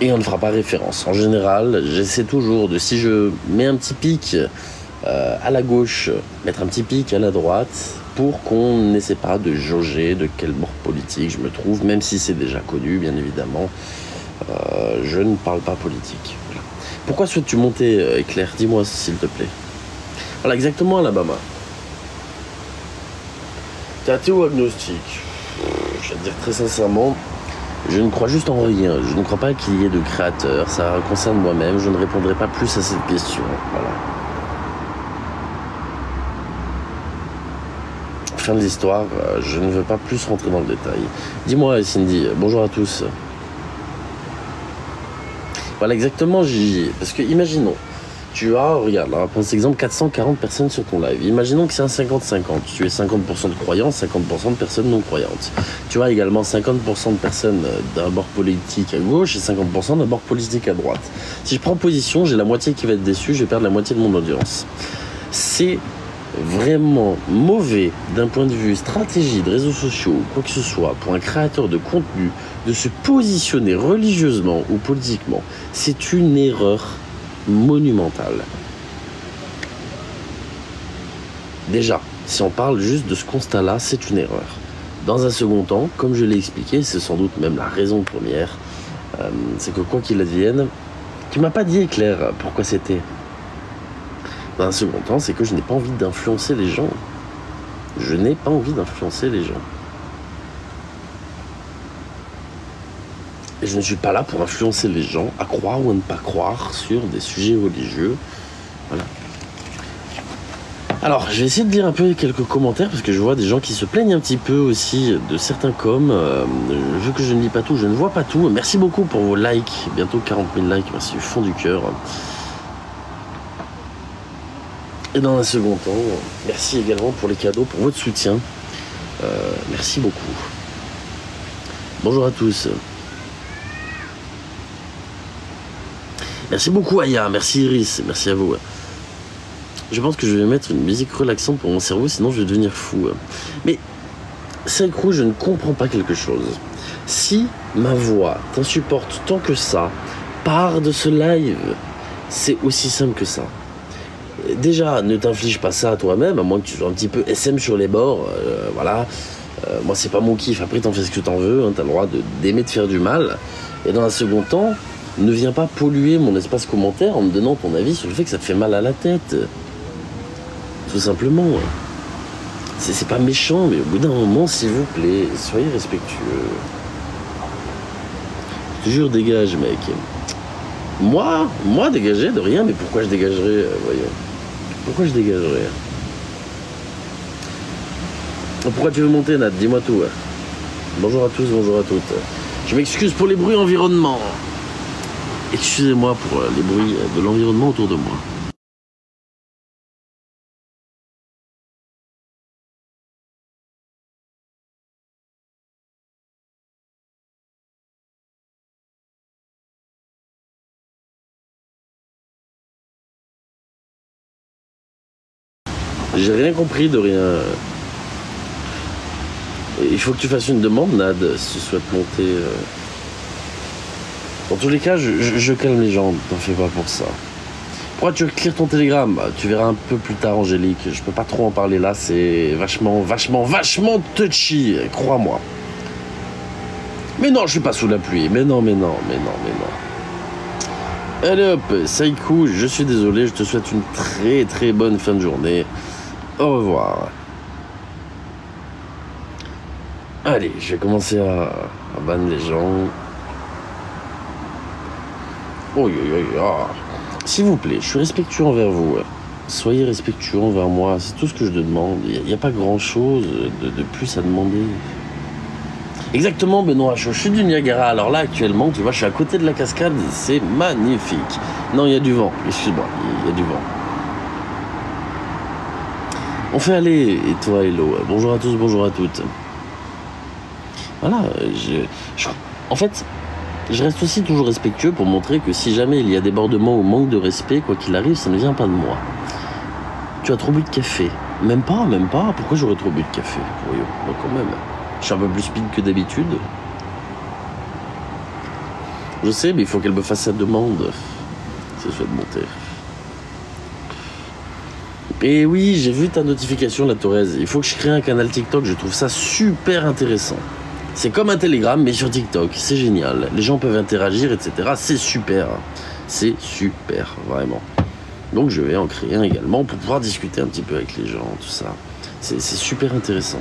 Et on ne fera pas référence. En général, j'essaie toujours de, si je mets un petit pic à la gauche, mettre un petit pic à la droite, pour qu'on n'essaie pas de jauger de quel bord politique je me trouve, même si c'est déjà connu, bien évidemment. Je ne parle pas politique. Voilà. Pourquoi souhaites-tu monter, Claire? Dis-moi, s'il te plaît. Voilà, exactement, Alabama. T'es athée ou agnostique? Je vais te dire très sincèrement, je ne crois juste en rien. Je ne crois pas qu'il y ait de créateur. Ça concerne moi-même. Je ne répondrai pas plus à cette question. Voilà. Fin de l'histoire. Je ne veux pas plus rentrer dans le détail. Dis-moi, Cindy. Bonjour à tous. Voilà, exactement, Gigi. Parce que, imaginons, tu as, regarde, là, prends cet exemple, 440 personnes sur ton live. Imaginons que c'est un 50-50. Tu es 50% de croyants, 50% de personnes non croyantes. Tu as également 50% de personnes d'un bord politique à gauche et 50% d'un bord politique à droite. Si je prends position, j'ai la moitié qui va être déçue, je vais perdre la moitié de mon audience. C'est vraiment mauvais d'un point de vue stratégie de réseaux sociaux, quoi que ce soit, pour un créateur de contenu, de se positionner religieusement ou politiquement. C'est une erreur monumentale. Déjà, si on parle juste de ce constat-là, c'est une erreur. Dans un second temps, comme je l'ai expliqué, c'est sans doute même la raison première, c'est que quoi qu'il advienne, tu m'as pas dit, Claire, pourquoi c'était. Dans un second temps, c'est que je n'ai pas envie d'influencer les gens. Je n'ai pas envie d'influencer les gens. Et je ne suis pas là pour influencer les gens à croire ou à ne pas croire sur des sujets religieux. Voilà. Alors, je vais essayer de lire un peu quelques commentaires parce que je vois des gens qui se plaignent un petit peu aussi de certains coms. Vu que je ne lis pas tout, je ne vois pas tout. Merci beaucoup pour vos likes. Bientôt 40 000 likes. Merci du fond du cœur. Et dans un second temps, merci également pour les cadeaux, pour votre soutien. Merci beaucoup. Bonjour à tous. Merci beaucoup Aya, merci Iris, merci à vous. Je pense que je vais mettre une musique relaxante pour mon cerveau, sinon je vais devenir fou. Mais, Saïkrou, je ne comprends pas quelque chose. Si ma voix t'insupporte tant que ça, pars de ce live. C'est aussi simple que ça. Déjà, ne t'inflige pas ça à toi-même, à moins que tu sois un petit peu SM sur les bords, voilà. Moi, c'est pas mon kiff, après t'en fais ce que t'en veux, hein, t'as le droit d'aimer te faire du mal. Et dans un second temps, ne viens pas polluer mon espace commentaire en me donnant ton avis sur le fait que ça te fait mal à la tête. Tout simplement. C'est pas méchant, mais au bout d'un moment, s'il vous plaît, soyez respectueux. Je te jure, dégage, mec. Moi, dégager de rien, mais pourquoi je dégagerais, voyons. Pourquoi je dégagerais? Pourquoi tu veux monter, Nat? Dis-moi tout. Bonjour à tous, bonjour à toutes. Je m'excuse pour les bruits environnement. Excusez-moi pour les bruits de l'environnement autour de moi. J'ai rien compris de rien. Il faut que tu fasses une demande, Nad, si tu souhaites monter. Dans tous les cas, je calme les gens, t'en fais pas pour ça. Pourquoi tu veux clear ton télégramme? Tu verras un peu plus tard, Angélique. Je peux pas trop en parler là, c'est vachement touchy, crois-moi. Mais non, je suis pas sous la pluie. Mais non. Allez hop, Saïkou, je suis désolé, je te souhaite une très très bonne fin de journée. Au revoir. Allez, je vais commencer à ban les gens. Oh, s'il vous plaît, je suis respectueux envers vous. Soyez respectueux envers moi, c'est tout ce que je demande. Il n'y a pas grand-chose de plus à demander. Exactement, Benoît, je suis du Niagara. Alors là, actuellement, tu vois, je suis à côté de la cascade, c'est magnifique. Non, il y a du vent, excuse-moi, il y a du vent. On fait aller, et toi, hello. Bonjour à tous, bonjour à toutes. Voilà, en fait, je reste aussi toujours respectueux pour montrer que si jamais il y a débordement ou manque de respect, quoi qu'il arrive, ça ne vient pas de moi. Tu as trop bu de café. Même pas. Pourquoi j'aurais trop bu de café? Oui, quand même. Je suis un peu plus speed que d'habitude. Je sais, mais il faut qu'elle me fasse sa demande. Si je souhaite monter. Et oui, j'ai vu ta notification, la Thorez. Il faut que je crée un canal TikTok. Je trouve ça super intéressant. C'est comme un Telegram, mais sur TikTok. C'est génial. Les gens peuvent interagir, etc. C'est super. C'est super, vraiment. Donc je vais en créer un également pour pouvoir discuter un petit peu avec les gens, tout ça. C'est super intéressant.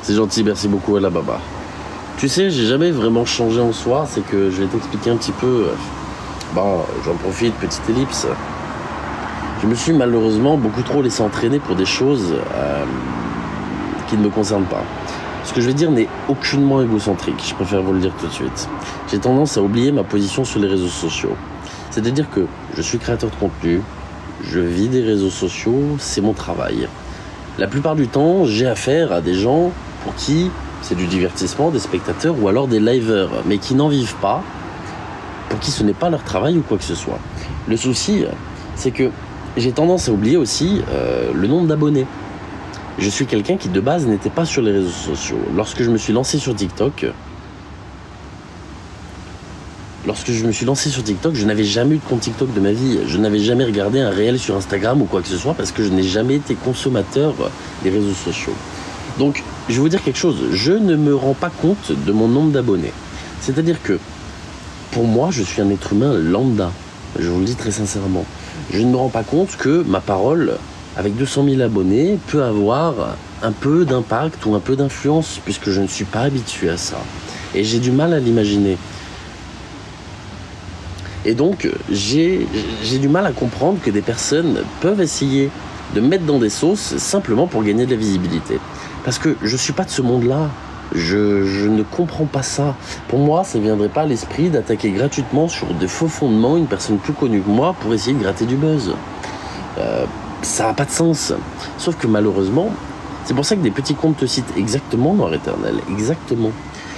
C'est gentil, merci beaucoup à la baba. Tu sais, j'ai jamais vraiment changé en soi, c'est que je vais t'expliquer un petit peu. Bon, j'en profite, petite ellipse. Je me suis malheureusement beaucoup trop laissé entraîner pour des choses qui ne me concernent pas. Ce que je vais dire n'est aucunement égocentrique, je préfère vous le dire tout de suite. J'ai tendance à oublier ma position sur les réseaux sociaux. C'est-à-dire que je suis créateur de contenu, je vis des réseaux sociaux, c'est mon travail. La plupart du temps, j'ai affaire à des gens pour qui c'est du divertissement, des spectateurs ou alors des liveurs, mais qui n'en vivent pas, pour qui ce n'est pas leur travail ou quoi que ce soit. Le souci, c'est que j'ai tendance à oublier aussi le nombre d'abonnés. Je suis quelqu'un qui de base n'était pas sur les réseaux sociaux. Lorsque je me suis lancé sur TikTok, je n'avais jamais eu de compte TikTok de ma vie. Je n'avais jamais regardé un réel sur Instagram ou quoi que ce soit parce que je n'ai jamais été consommateur des réseaux sociaux. Donc, je vais vous dire quelque chose. Je ne me rends pas compte de mon nombre d'abonnés. C'est-à-dire que, pour moi, je suis un être humain lambda. Je vous le dis très sincèrement. Je ne me rends pas compte que ma parole, avec 200 000 abonnés, peut avoir un peu d'impact ou un peu d'influence, puisque je ne suis pas habitué à ça. Et j'ai du mal à l'imaginer. Et donc, j'ai du mal à comprendre que des personnes peuvent essayer de me mettre dans des sauces simplement pour gagner de la visibilité. Parce que je ne suis pas de ce monde-là. Je ne comprends pas ça. Pour moi, ça ne viendrait pas à l'esprit d'attaquer gratuitement sur de faux fondements une personne plus connue que moi pour essayer de gratter du buzz. Ça n'a pas de sens. Sauf que malheureusement, c'est pour ça que des petits comptes te citent exactement, Noir Éternel, exactement.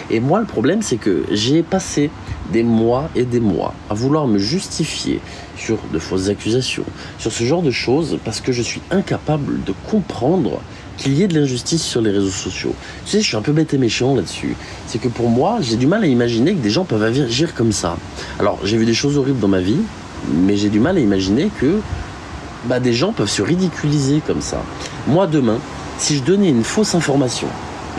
Et moi, le problème, c'est que j'ai passé des mois et des mois à vouloir me justifier sur de fausses accusations, sur ce genre de choses, parce que je suis incapable de comprendre qu'il y ait de l'injustice sur les réseaux sociaux. Tu sais, je suis un peu bête et méchant là-dessus. C'est que pour moi, j'ai du mal à imaginer que des gens peuvent agir comme ça. Alors, j'ai vu des choses horribles dans ma vie, mais j'ai du mal à imaginer que des gens peuvent se ridiculiser comme ça. Moi, demain, si je donnais une fausse information,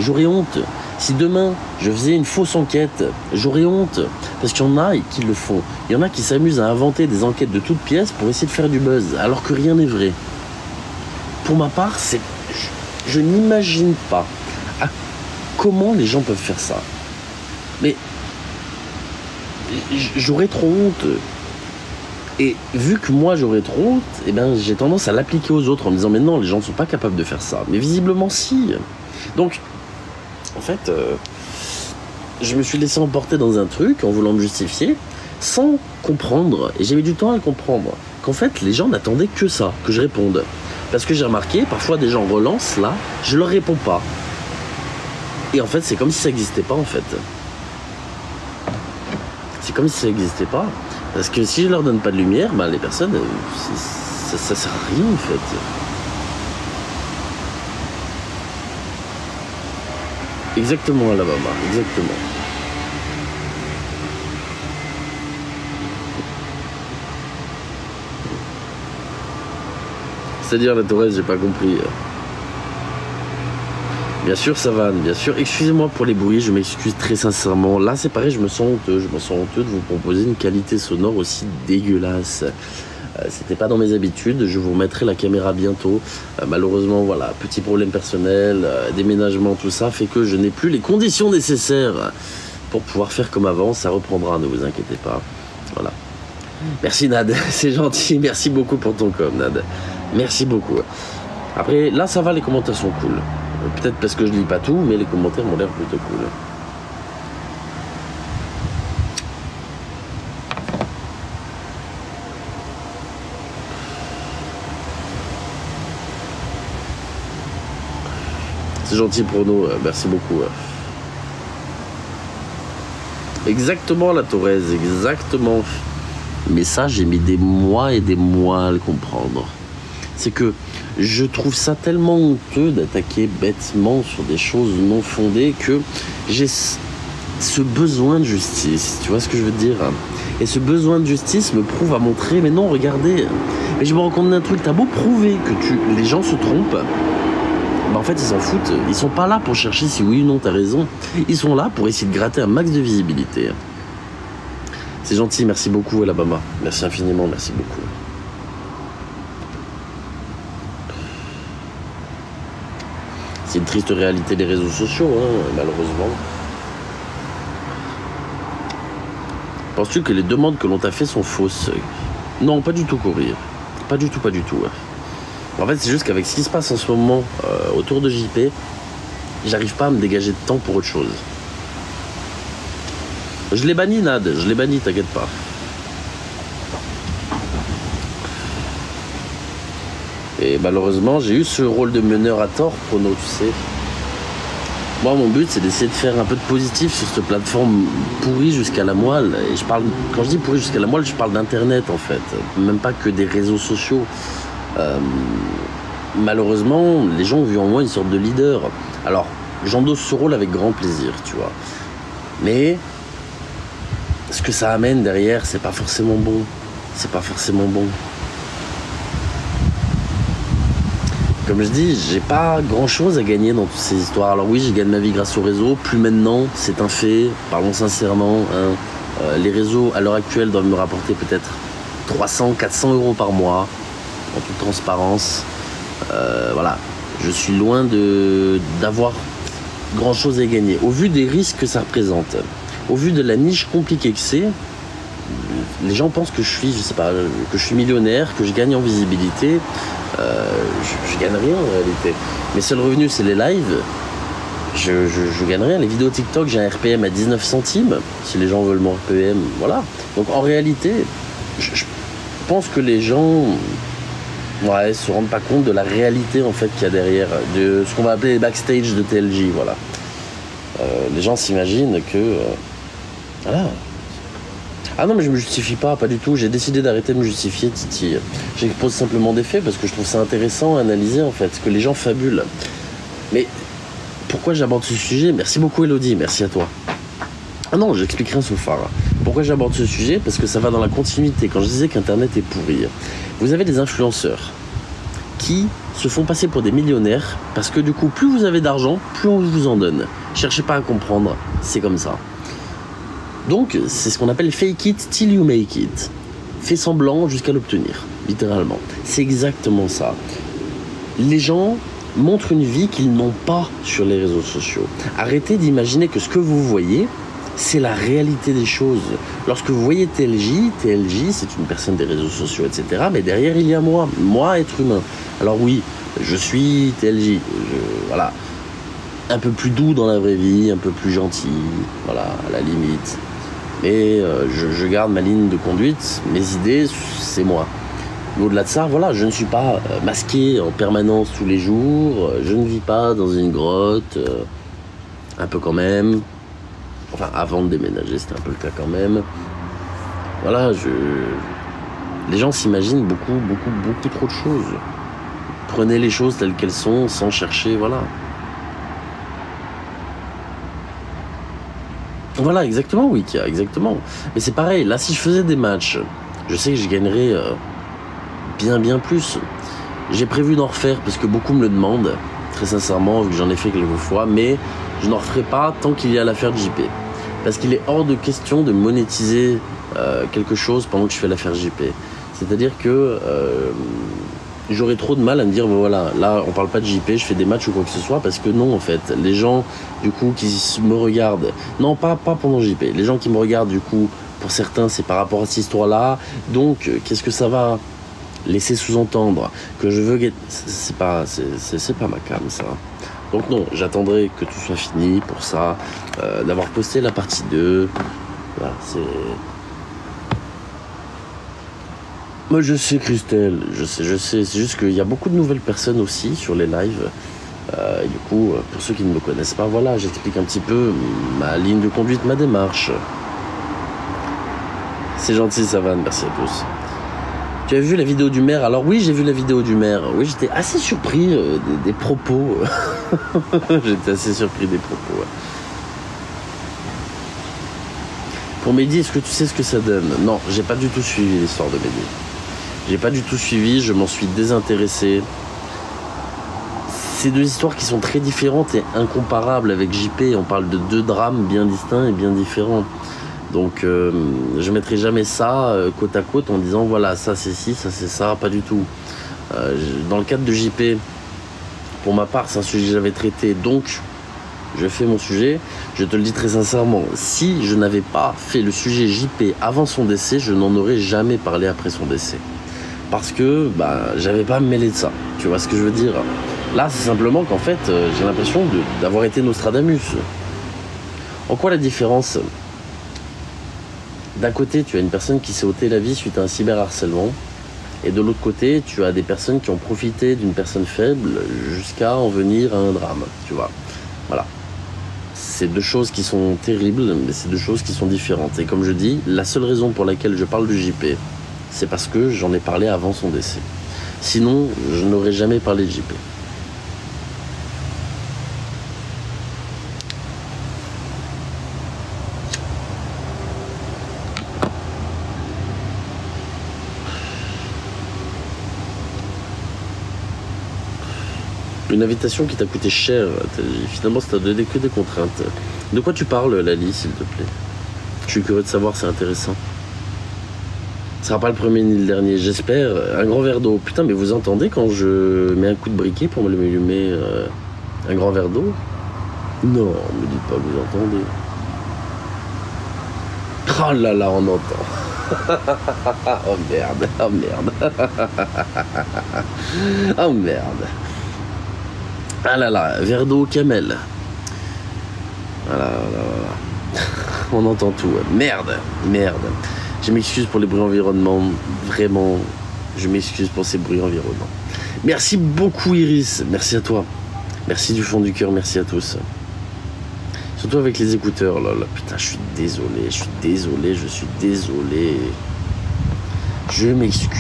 j'aurais honte. Si demain, je faisais une fausse enquête, j'aurais honte. Parce qu'il y en a qui le font. Il y en a qui s'amusent à inventer des enquêtes de toutes pièces pour essayer de faire du buzz, alors que rien n'est vrai. Pour ma part, je n'imagine pas comment les gens peuvent faire ça. Mais j'aurais trop honte. Et vu que moi j'aurais trop honte, j'ai tendance à l'appliquer aux autres en me disant mais non, les gens ne sont pas capables de faire ça. Mais visiblement si. Donc, en fait, je me suis laissé emporter dans un truc en voulant me justifier sans comprendre. Et j'ai mis du temps à le comprendre. Qu'en fait, les gens n'attendaient que ça, que je réponde. Parce que j'ai remarqué, parfois des gens relancent là, je leur réponds pas. Et en fait, c'est comme si ça n'existait pas en fait. C'est comme si ça n'existait pas. Parce que si je leur donne pas de lumière, les personnes, ça sert à rien en fait. Exactement, Alabama, exactement. C'est-à-dire la Thorez, j'ai pas compris. Bien sûr, Savane, bien sûr. Excusez-moi pour les bruits, je m'excuse très sincèrement. Là, c'est pareil, je me sens honteux. Je me sens honteux de vous proposer une qualité sonore aussi dégueulasse. C'était pas dans mes habitudes. Je vous remettrai la caméra bientôt. Malheureusement, voilà, petit problème personnel, déménagement, tout ça fait que je n'ai plus les conditions nécessaires pour pouvoir faire comme avant. Ça reprendra, ne vous inquiétez pas. Voilà. Merci Nad, c'est gentil. Merci beaucoup pour ton com, Nad. Merci beaucoup. Après, là, ça va, les commentaires sont cool. Peut-être parce que je lis pas tout, mais les commentaires m'ont l'air plutôt cool. C'est gentil Prono, merci beaucoup. Exactement la Torres, exactement. Mais ça, j'ai mis des mois et des mois à le comprendre. C'est que je trouve ça tellement honteux d'attaquer bêtement sur des choses non fondées que j'ai ce besoin de justice. Tu vois ce que je veux te dire? Et ce besoin de justice me prouve à montrer, mais non, regardez. Mais je me rends compte d'un truc, t'as beau prouver que les gens se trompent, bah en fait ils s'en foutent. Ils sont pas là pour chercher si oui ou non t'as raison. Ils sont là pour essayer de gratter un max de visibilité. C'est gentil, merci beaucoup Alabama. Merci infiniment, merci beaucoup. C'est une triste réalité des réseaux sociaux, hein, malheureusement. Penses-tu que les demandes que l'on t'a fait sont fausses? Non, pas du tout, Courir. Pas du tout, pas du tout. En fait, c'est juste qu'avec ce qui se passe en ce moment autour de JP, j'arrive pas à me dégager de temps pour autre chose. Je l'ai banni, Nad, je l'ai banni, t'inquiète pas. Et malheureusement, j'ai eu ce rôle de meneur à tort, Prono, tu sais. Moi, mon but, c'est d'essayer de faire un peu de positif sur cette plateforme pourrie jusqu'à la moelle. Et je parle, quand je dis pourrie jusqu'à la moelle, je parle d'Internet, en fait. Même pas que des réseaux sociaux. Malheureusement, les gens ont vu en moi une sorte de leader. Alors, j'endosse ce rôle avec grand plaisir, tu vois. Mais ce que ça amène derrière, c'est pas forcément bon. C'est pas forcément bon. Comme je dis, j'ai pas grand chose à gagner dans toutes ces histoires. Alors oui, je gagne ma vie grâce aux réseaux, plus maintenant, c'est un fait, parlons sincèrement. Hein. Les réseaux, à l'heure actuelle, doivent me rapporter peut-être 300, 400 euros par mois, en toute transparence. Voilà, je suis loin d'avoir grand chose à gagner. Au vu des risques que ça représente, au vu de la niche compliquée que c'est, les gens pensent que je suis, je sais pas, que je suis millionnaire, que je gagne en visibilité. Je gagne rien en réalité. Mes seuls revenus, c'est les lives. Je gagne rien. Les vidéos TikTok, j'ai un RPM à 19 centimes. Si les gens veulent mon RPM, voilà. Donc en réalité, je pense que les gens se rendent pas compte de la réalité en fait qu'il y a derrière, de ce qu'on va appeler les backstage de TLJ, voilà. Les gens s'imaginent que voilà. Ah non, mais je me justifie pas du tout. J'ai décidé d'arrêter de me justifier, Titi. J'expose simplement des faits parce que je trouve ça intéressant à analyser en fait, ce que les gens fabulent. Mais pourquoi j'aborde ce sujet? Merci beaucoup Elodie, merci à toi. Ah non, j'explique rien ce phare. Pourquoi j'aborde ce sujet? Parce que ça va dans la continuité. Quand je disais qu'Internet est pourri, vous avez des influenceurs qui se font passer pour des millionnaires parce que du coup, plus vous avez d'argent, plus on vous en donne. Cherchez pas à comprendre, c'est comme ça. Donc, c'est ce qu'on appelle fake it till you make it. Fais semblant jusqu'à l'obtenir, littéralement. C'est exactement ça. Les gens montrent une vie qu'ils n'ont pas sur les réseaux sociaux. Arrêtez d'imaginer que ce que vous voyez, c'est la réalité des choses. Lorsque vous voyez TLJ, c'est une personne des réseaux sociaux, etc. Mais derrière, il y a moi, être humain. Alors oui, je suis TLJ, voilà. Un peu plus doux dans la vraie vie, un peu plus gentil, voilà, à la limite. Mais je garde ma ligne de conduite, mes idées, c'est moi. Au-delà de ça, voilà, je ne suis pas masqué en permanence tous les jours, je ne vis pas dans une grotte, un peu quand même. Enfin, avant de déménager, c'était un peu le cas quand même. Voilà, les gens s'imaginent beaucoup trop de choses. Prenez les choses telles qu'elles sont, sans chercher, voilà. Voilà, exactement, Wika, exactement. Mais c'est pareil, là, si je faisais des matchs, je sais que je gagnerais bien plus. J'ai prévu d'en refaire parce que beaucoup me le demandent, très sincèrement, vu que j'en ai fait quelques fois, mais je n'en referai pas tant qu'il y a l'affaire de JP. Parce qu'il est hors de question de monétiser quelque chose pendant que je fais l'affaire JP. C'est-à-dire que j'aurais trop de mal à me dire, voilà, là on parle pas de JP, je fais des matchs ou quoi que ce soit, parce que non, en fait, les gens du coup qui me regardent, non pas pendant JP, les gens qui me regardent du coup, pour certains c'est par rapport à cette histoire-là, donc qu'est-ce que ça va laisser sous-entendre que je veux c'est pas ma cam ça. Donc non, j'attendrai que tout soit fini pour ça, d'avoir posté la partie 2. Voilà, c'est... Moi je sais Christelle, je sais, c'est juste qu'il y a beaucoup de nouvelles personnes aussi sur les lives. Et du coup, pour ceux qui ne me connaissent pas, voilà, j'explique un petit peu ma ligne de conduite, ma démarche. C'est gentil Savane, merci à tous. Tu as vu la vidéo du maire? Alors oui, j'ai vu la vidéo du maire. Oui, j'étais assez surpris des propos. J'étais assez surpris des propos. Ouais. Pour Mehdi, est-ce que tu sais ce que ça donne? Non, j'ai pas du tout suivi l'histoire de Mehdi. J'ai pas du tout suivi, je m'en suis désintéressé. C'est deux histoires qui sont très différentes et incomparables avec JP. On parle de deux drames bien distincts et bien différents. Donc je mettrai jamais ça côte à côte en disant voilà, ça c'est ci, ça c'est ça, pas du tout. Dans le cadre de JP, pour ma part, c'est un sujet que j'avais traité, donc je fais mon sujet. Je te le dis très sincèrement, si je n'avais pas fait le sujet JP avant son décès, je n'en aurais jamais parlé après son décès. Parce que j'avais pas à me mêler de ça. Tu vois ce que je veux dire? Là, c'est simplement qu'en fait, j'ai l'impression d'avoir été Nostradamus. En quoi la différence? D'un côté, tu as une personne qui s'est ôté la vie suite à un cyberharcèlement. Et de l'autre côté, tu as des personnes qui ont profité d'une personne faible jusqu'à en venir à un drame. Tu vois? Voilà. C'est deux choses qui sont terribles, mais c'est deux choses qui sont différentes. Et comme je dis, la seule raison pour laquelle je parle du JP, c'est parce que j'en ai parlé avant son décès. Sinon, je n'aurais jamais parlé de JP. Une invitation qui t'a coûté cher, finalement ça t'a donné que des contraintes. De quoi tu parles, Lali, s'il te plaît? Je suis curieux de savoir, c'est intéressant. Ce sera pas le premier ni le dernier, j'espère. Un grand verre d'eau. Putain, mais vous entendez quand je mets un coup de briquet pour me allumer un grand verre d'eau? Non, me dites pas que vous entendez. Oh là là, on entend. Oh merde, oh merde. Oh merde. Ah là là, verre d'eau camel. Voilà. On entend tout. Merde. Je m'excuse pour les bruits environnements. Vraiment, je m'excuse pour ces bruits environnements. Merci beaucoup Iris. Merci à toi. Merci du fond du cœur. Merci à tous. Surtout avec les écouteurs. Là. Putain, je suis désolé. Je m'excuse.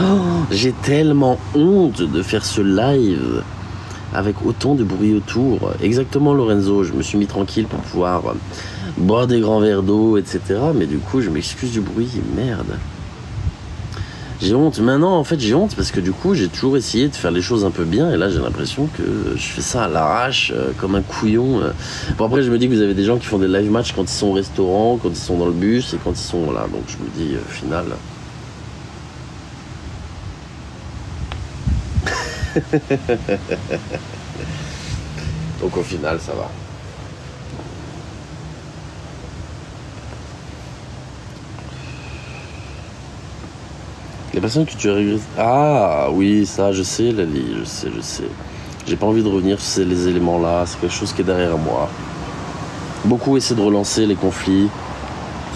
Oh, j'ai tellement honte de faire ce live avec autant de bruit autour. Exactement Lorenzo, je me suis mis tranquille pour pouvoir boire des grands verres d'eau, etc. Mais du coup, je m'excuse du bruit, merde. J'ai honte. Maintenant, en fait, j'ai honte parce que du coup, j'ai toujours essayé de faire les choses un peu bien. Et là, j'ai l'impression que je fais ça à l'arrache, comme un couillon. Bon, après, je me dis que vous avez des gens qui font des live matchs quand ils sont au restaurant, quand ils sont dans le bus et quand ils sont là. Donc, je me dis, au final... Donc au final ça va. Les personnes que tu as regrettées. Ah oui, ça je sais Lali, je sais. J'ai pas envie de revenir sur les éléments là, c'est quelque chose qui est derrière moi. Beaucoup essaient de relancer les conflits.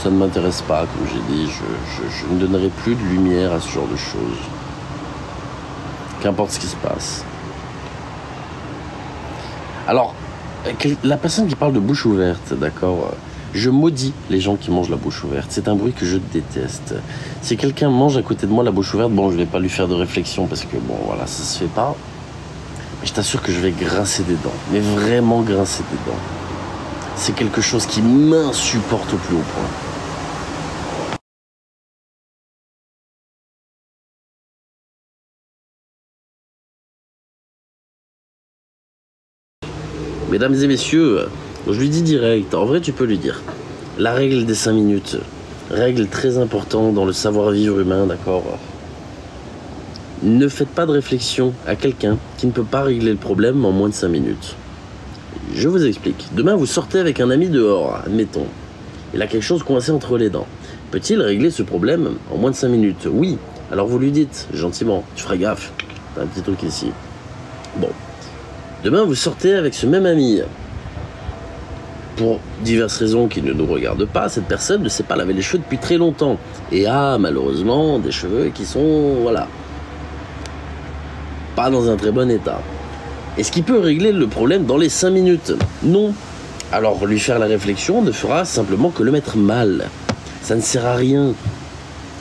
Ça ne m'intéresse pas, comme j'ai dit, je ne donnerai plus de lumière à ce genre de choses. Qu'importe ce qui se passe. Alors, la personne qui parle de bouche ouverte, d'accord, je maudis les gens qui mangent la bouche ouverte. C'est un bruit que je déteste. Si quelqu'un mange à côté de moi la bouche ouverte, bon, je vais pas lui faire de réflexion parce que, bon, voilà, ça se fait pas. Mais je t'assure que je vais grincer des dents. Mais vraiment grincer des dents. C'est quelque chose qui m'insupporte au plus haut point. Mesdames et messieurs, je lui dis direct, en vrai tu peux lui dire. La règle des 5 minutes. Règle très importante dans le savoir-vivre humain, d'accord? Ne faites pas de réflexion à quelqu'un qui ne peut pas régler le problème en moins de 5 minutes. Je vous explique. Demain, vous sortez avec un ami dehors, admettons. Il a quelque chose coincé entre les dents. Peut-il régler ce problème en moins de 5 minutes? Oui. Alors vous lui dites, gentiment, tu feras gaffe, t'as un petit truc ici. Bon. Demain, vous sortez avec ce même ami. Pour diverses raisons qui ne nous regardent pas, cette personne ne sait pas laver les cheveux depuis très longtemps. Et a malheureusement des cheveux qui sont, voilà, pas dans un très bon état. Est-ce qu'il peut régler le problème dans les 5 minutes? Non. Alors lui faire la réflexion ne fera simplement que le mettre mal. Ça ne sert à rien.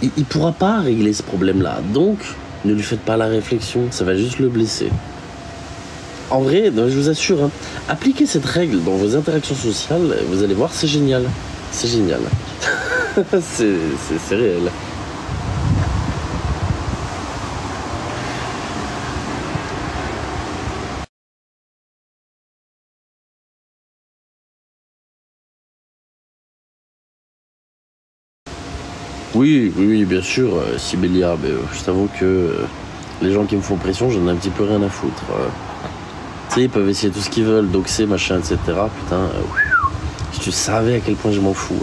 Il ne pourra pas régler ce problème-là. Donc, ne lui faites pas la réflexion, ça va juste le blesser. En vrai, je vous assure, hein, appliquez cette règle dans vos interactions sociales, vous allez voir, c'est génial. C'est génial. c'est réel. Oui, bien sûr, Sibélia, mais je t'avoue que les gens qui me font pression, j'en ai un petit peu rien à foutre. Tu sais, ils peuvent essayer tout ce qu'ils veulent, doxer, machin, etc. Putain, si tu savais à quel point je m'en fous.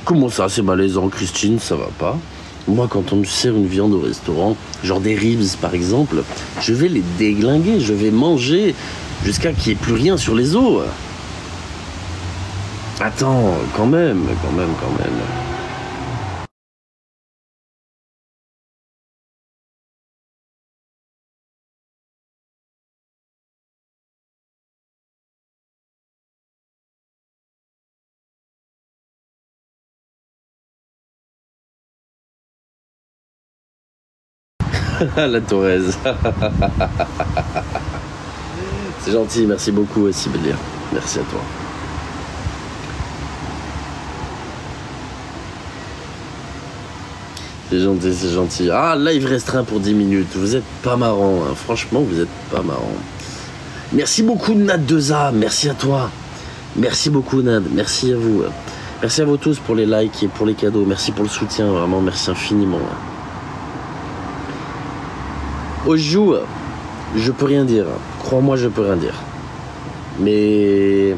Comment ça, c'est malaisant, Christine, ça va pas? Moi, quand on me sert une viande au restaurant, genre des ribs par exemple, je vais les déglinguer, je vais manger jusqu'à qu'il n'y ait plus rien sur les os. Attends, quand même. La Torres. C'est gentil, merci beaucoup, Sibélia. Merci à toi. C'est gentil, c'est gentil. Ah, live restreint pour 10 minutes. Vous êtes pas marrant, hein. Franchement, vous êtes pas marrant. Merci beaucoup, Nad2A. Merci à toi. Merci beaucoup, Nad. Merci à vous. Merci à vous tous pour les likes et pour les cadeaux. Merci pour le soutien, vraiment, merci infiniment. Oju, je peux rien dire. Crois-moi, je peux rien dire. Mais,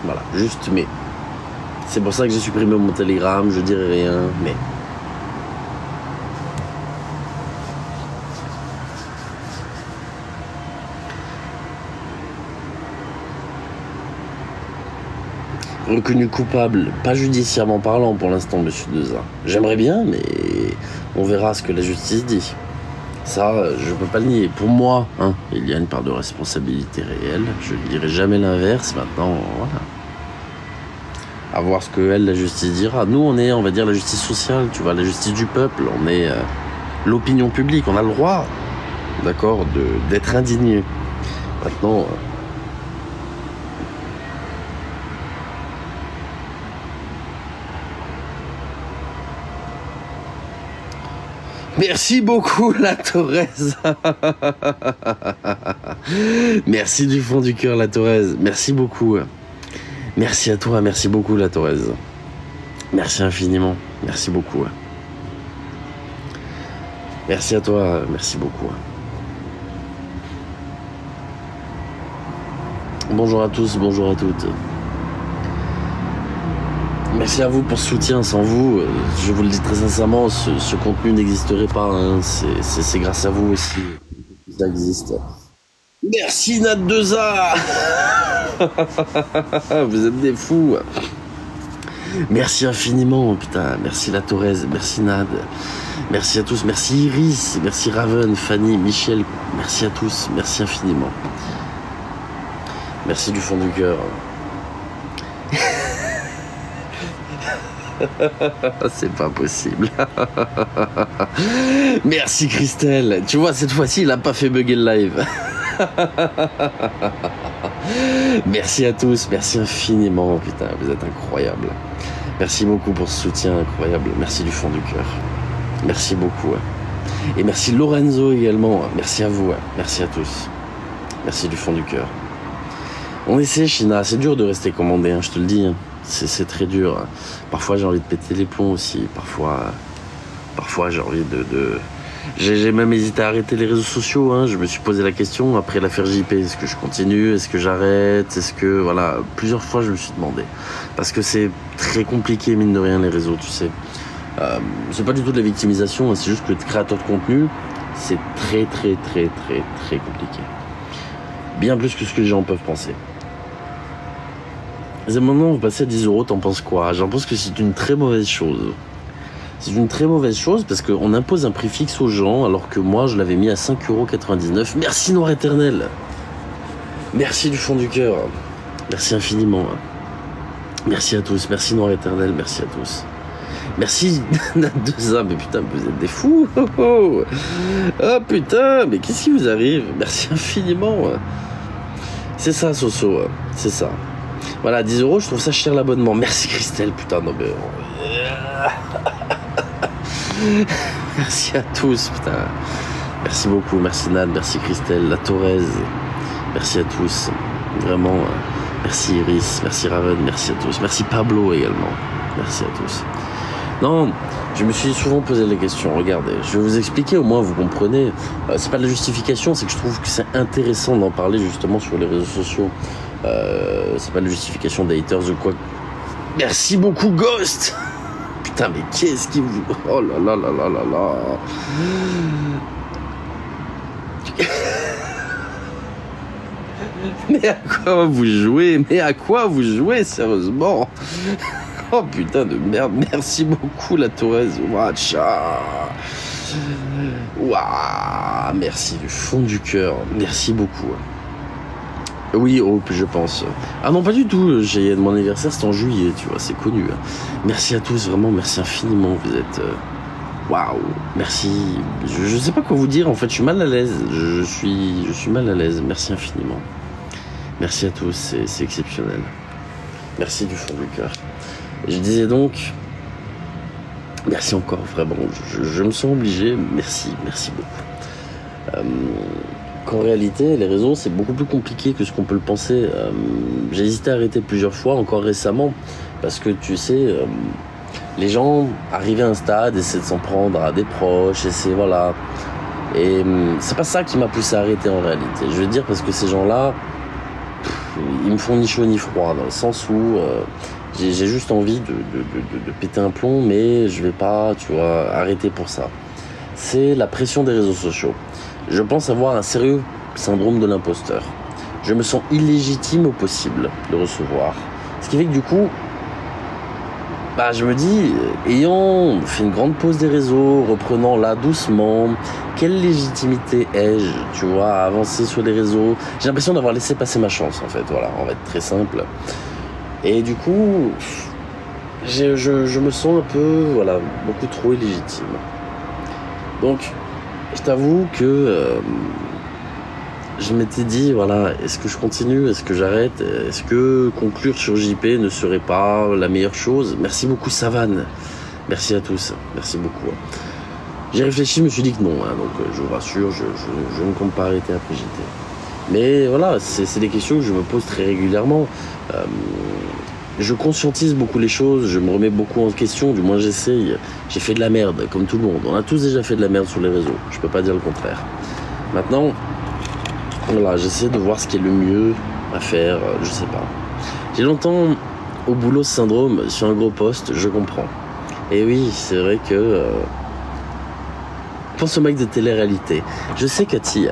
voilà, juste mais. C'est pour ça que j'ai supprimé mon Telegram, je dirai rien, mais. Reconnu coupable, pas judiciairement parlant pour l'instant, monsieur Deza. J'aimerais bien, mais on verra ce que la justice dit. Ça, je peux pas le nier. Pour moi, hein, il y a une part de responsabilité réelle. Je ne dirai jamais l'inverse. Maintenant, voilà. À voir ce que la justice dira. Nous, on est, on va dire, la justice sociale, tu vois, la justice du peuple. On est l'opinion publique. On a le droit, d'accord, d'être indigné. Maintenant. Merci beaucoup, la Torres. Merci du fond du cœur, la Torres. Merci beaucoup. Merci à toi, merci beaucoup, la Torres. Merci infiniment. Merci beaucoup. Merci à toi, merci beaucoup. Bonjour à tous, bonjour à toutes. Merci à vous pour ce soutien. Sans vous, je vous le dis très sincèrement, ce contenu n'existerait pas. Hein. C'est grâce à vous aussi que ça existe. Merci Nad2A. Vous êtes des fous. Merci infiniment, putain. Merci la Torres, merci Nad. Merci à tous, merci Iris, merci Raven, Fanny, Michel. Merci à tous, merci infiniment. Merci du fond du cœur. C'est pas possible. Merci Christelle. Tu vois, cette fois-ci, il a pas fait bugger le live. Merci à tous, merci infiniment. Putain, vous êtes incroyables. Merci beaucoup pour ce soutien incroyable. Merci du fond du cœur. Merci beaucoup. Et merci Lorenzo également. Merci à vous. Merci à tous. Merci du fond du cœur. On essaie, China. C'est dur de rester commandé, hein, je te le dis. Hein. C'est très dur. Parfois, j'ai envie de péter les plombs aussi. Parfois j'ai envie de... J'ai même hésité à arrêter les réseaux sociaux. Hein. Je me suis posé la question après l'affaire JP. Est-ce que je continue? Est-ce que j'arrête? Est-ce que... Voilà, plusieurs fois, je me suis demandé. Parce que c'est très compliqué, mine de rien, les réseaux, tu sais. C'est pas du tout de la victimisation. Hein. C'est juste que être créateur de contenu, c'est très compliqué. Bien plus que ce que les gens peuvent penser. Et maintenant, vous passez à 10 €, t'en penses quoi? J'en pense que c'est une très mauvaise chose. C'est une très mauvaise chose parce qu'on impose un prix fixe aux gens alors que moi, je l'avais mis à 5,99 €. Merci Noir Éternel. Merci du fond du cœur. Merci infiniment. Merci à tous. Merci Noir Éternel. Merci à tous. Merci Nat2A. Mais putain, vous êtes des fous. Oh putain, mais qu'est-ce qui vous arrive? Merci infiniment. C'est ça, Soso. C'est ça. Voilà, 10 €, je trouve ça cher l'abonnement. Merci Christelle, putain, non mais... Merci à tous, putain. Merci beaucoup, merci Nad, merci Christelle, la Thorez. Merci à tous, vraiment. Merci Iris, merci Raven, merci à tous. Merci Pablo également, merci à tous. Non, je me suis souvent posé la question, regardez, je vais vous expliquer, au moins vous comprenez. C'est pas de la justification, c'est que je trouve que c'est intéressant d'en parler justement sur les réseaux sociaux. C'est pas de la justification des haters ou quoi. Merci beaucoup Ghost. Putain, mais qu'est-ce qui vous... Oh là là là là là là. Mais à quoi vous jouez? Mais à quoi vous jouez, sérieusement? Oh putain de merde. Merci beaucoup, la Thorez. Watcha. Waouh. Merci du fond du cœur. Merci beaucoup. Oui, oh, je pense. Ah non, pas du tout. Mon anniversaire, c'est en juillet, tu vois, c'est connu. Merci à tous, vraiment, merci infiniment. Vous êtes... Waouh, merci. Je sais pas quoi vous dire, en fait, je suis mal à l'aise. Je suis mal à l'aise. Merci infiniment. Merci à tous, c'est exceptionnel. Merci du fond du cœur. Je disais donc... Merci encore, vraiment. Je me sens obligé. Merci beaucoup. Qu'en réalité, les réseaux, c'est beaucoup plus compliqué que ce qu'on peut le penser. J'ai hésité à arrêter plusieurs fois, encore récemment, parce que tu sais, les gens arrivent à un stade, essaient de s'en prendre à des proches, et c'est voilà. Et c'est pas ça qui m'a poussé à arrêter en réalité. Je veux dire, parce que ces gens-là, ils me font ni chaud ni froid, dans le sens où j'ai juste envie de péter un plomb, mais je vais pas, tu vois, arrêter pour ça. C'est la pression des réseaux sociaux. Je pense avoir un sérieux syndrome de l'imposteur. Je me sens illégitime au possible de recevoir. Ce qui fait que du coup, bah, je me dis, ayant fait une grande pause des réseaux, reprenant là doucement, quelle légitimité ai-je, tu vois, à avancer sur les réseaux? J'ai l'impression d'avoir laissé passer ma chance, en fait, voilà, on va être très simple. Et du coup, je me sens un peu, voilà, beaucoup trop illégitime. Donc, je t'avoue que je m'étais dit, voilà, est-ce que je continue? Est-ce que j'arrête? Est-ce que conclure sur JP ne serait pas la meilleure chose? Merci beaucoup, Savane. Merci à tous. Merci beaucoup. J'ai réfléchi, je me suis dit que non. Hein, donc, je vous rassure, je ne compte pas arrêter après JT. Mais voilà, c'est des questions que je me pose très régulièrement. Je conscientise beaucoup les choses, je me remets beaucoup en question, du moins j'essaye. J'ai fait de la merde, comme tout le monde. On a tous déjà fait de la merde sur les réseaux, je peux pas dire le contraire. Maintenant, voilà, j'essaie de voir ce qui est le mieux à faire, je sais pas. J'ai longtemps, au boulot ce syndrome, sur un gros poste, je comprends. Et oui, c'est vrai que... pense au mec de télé-réalité. Je sais Cathy,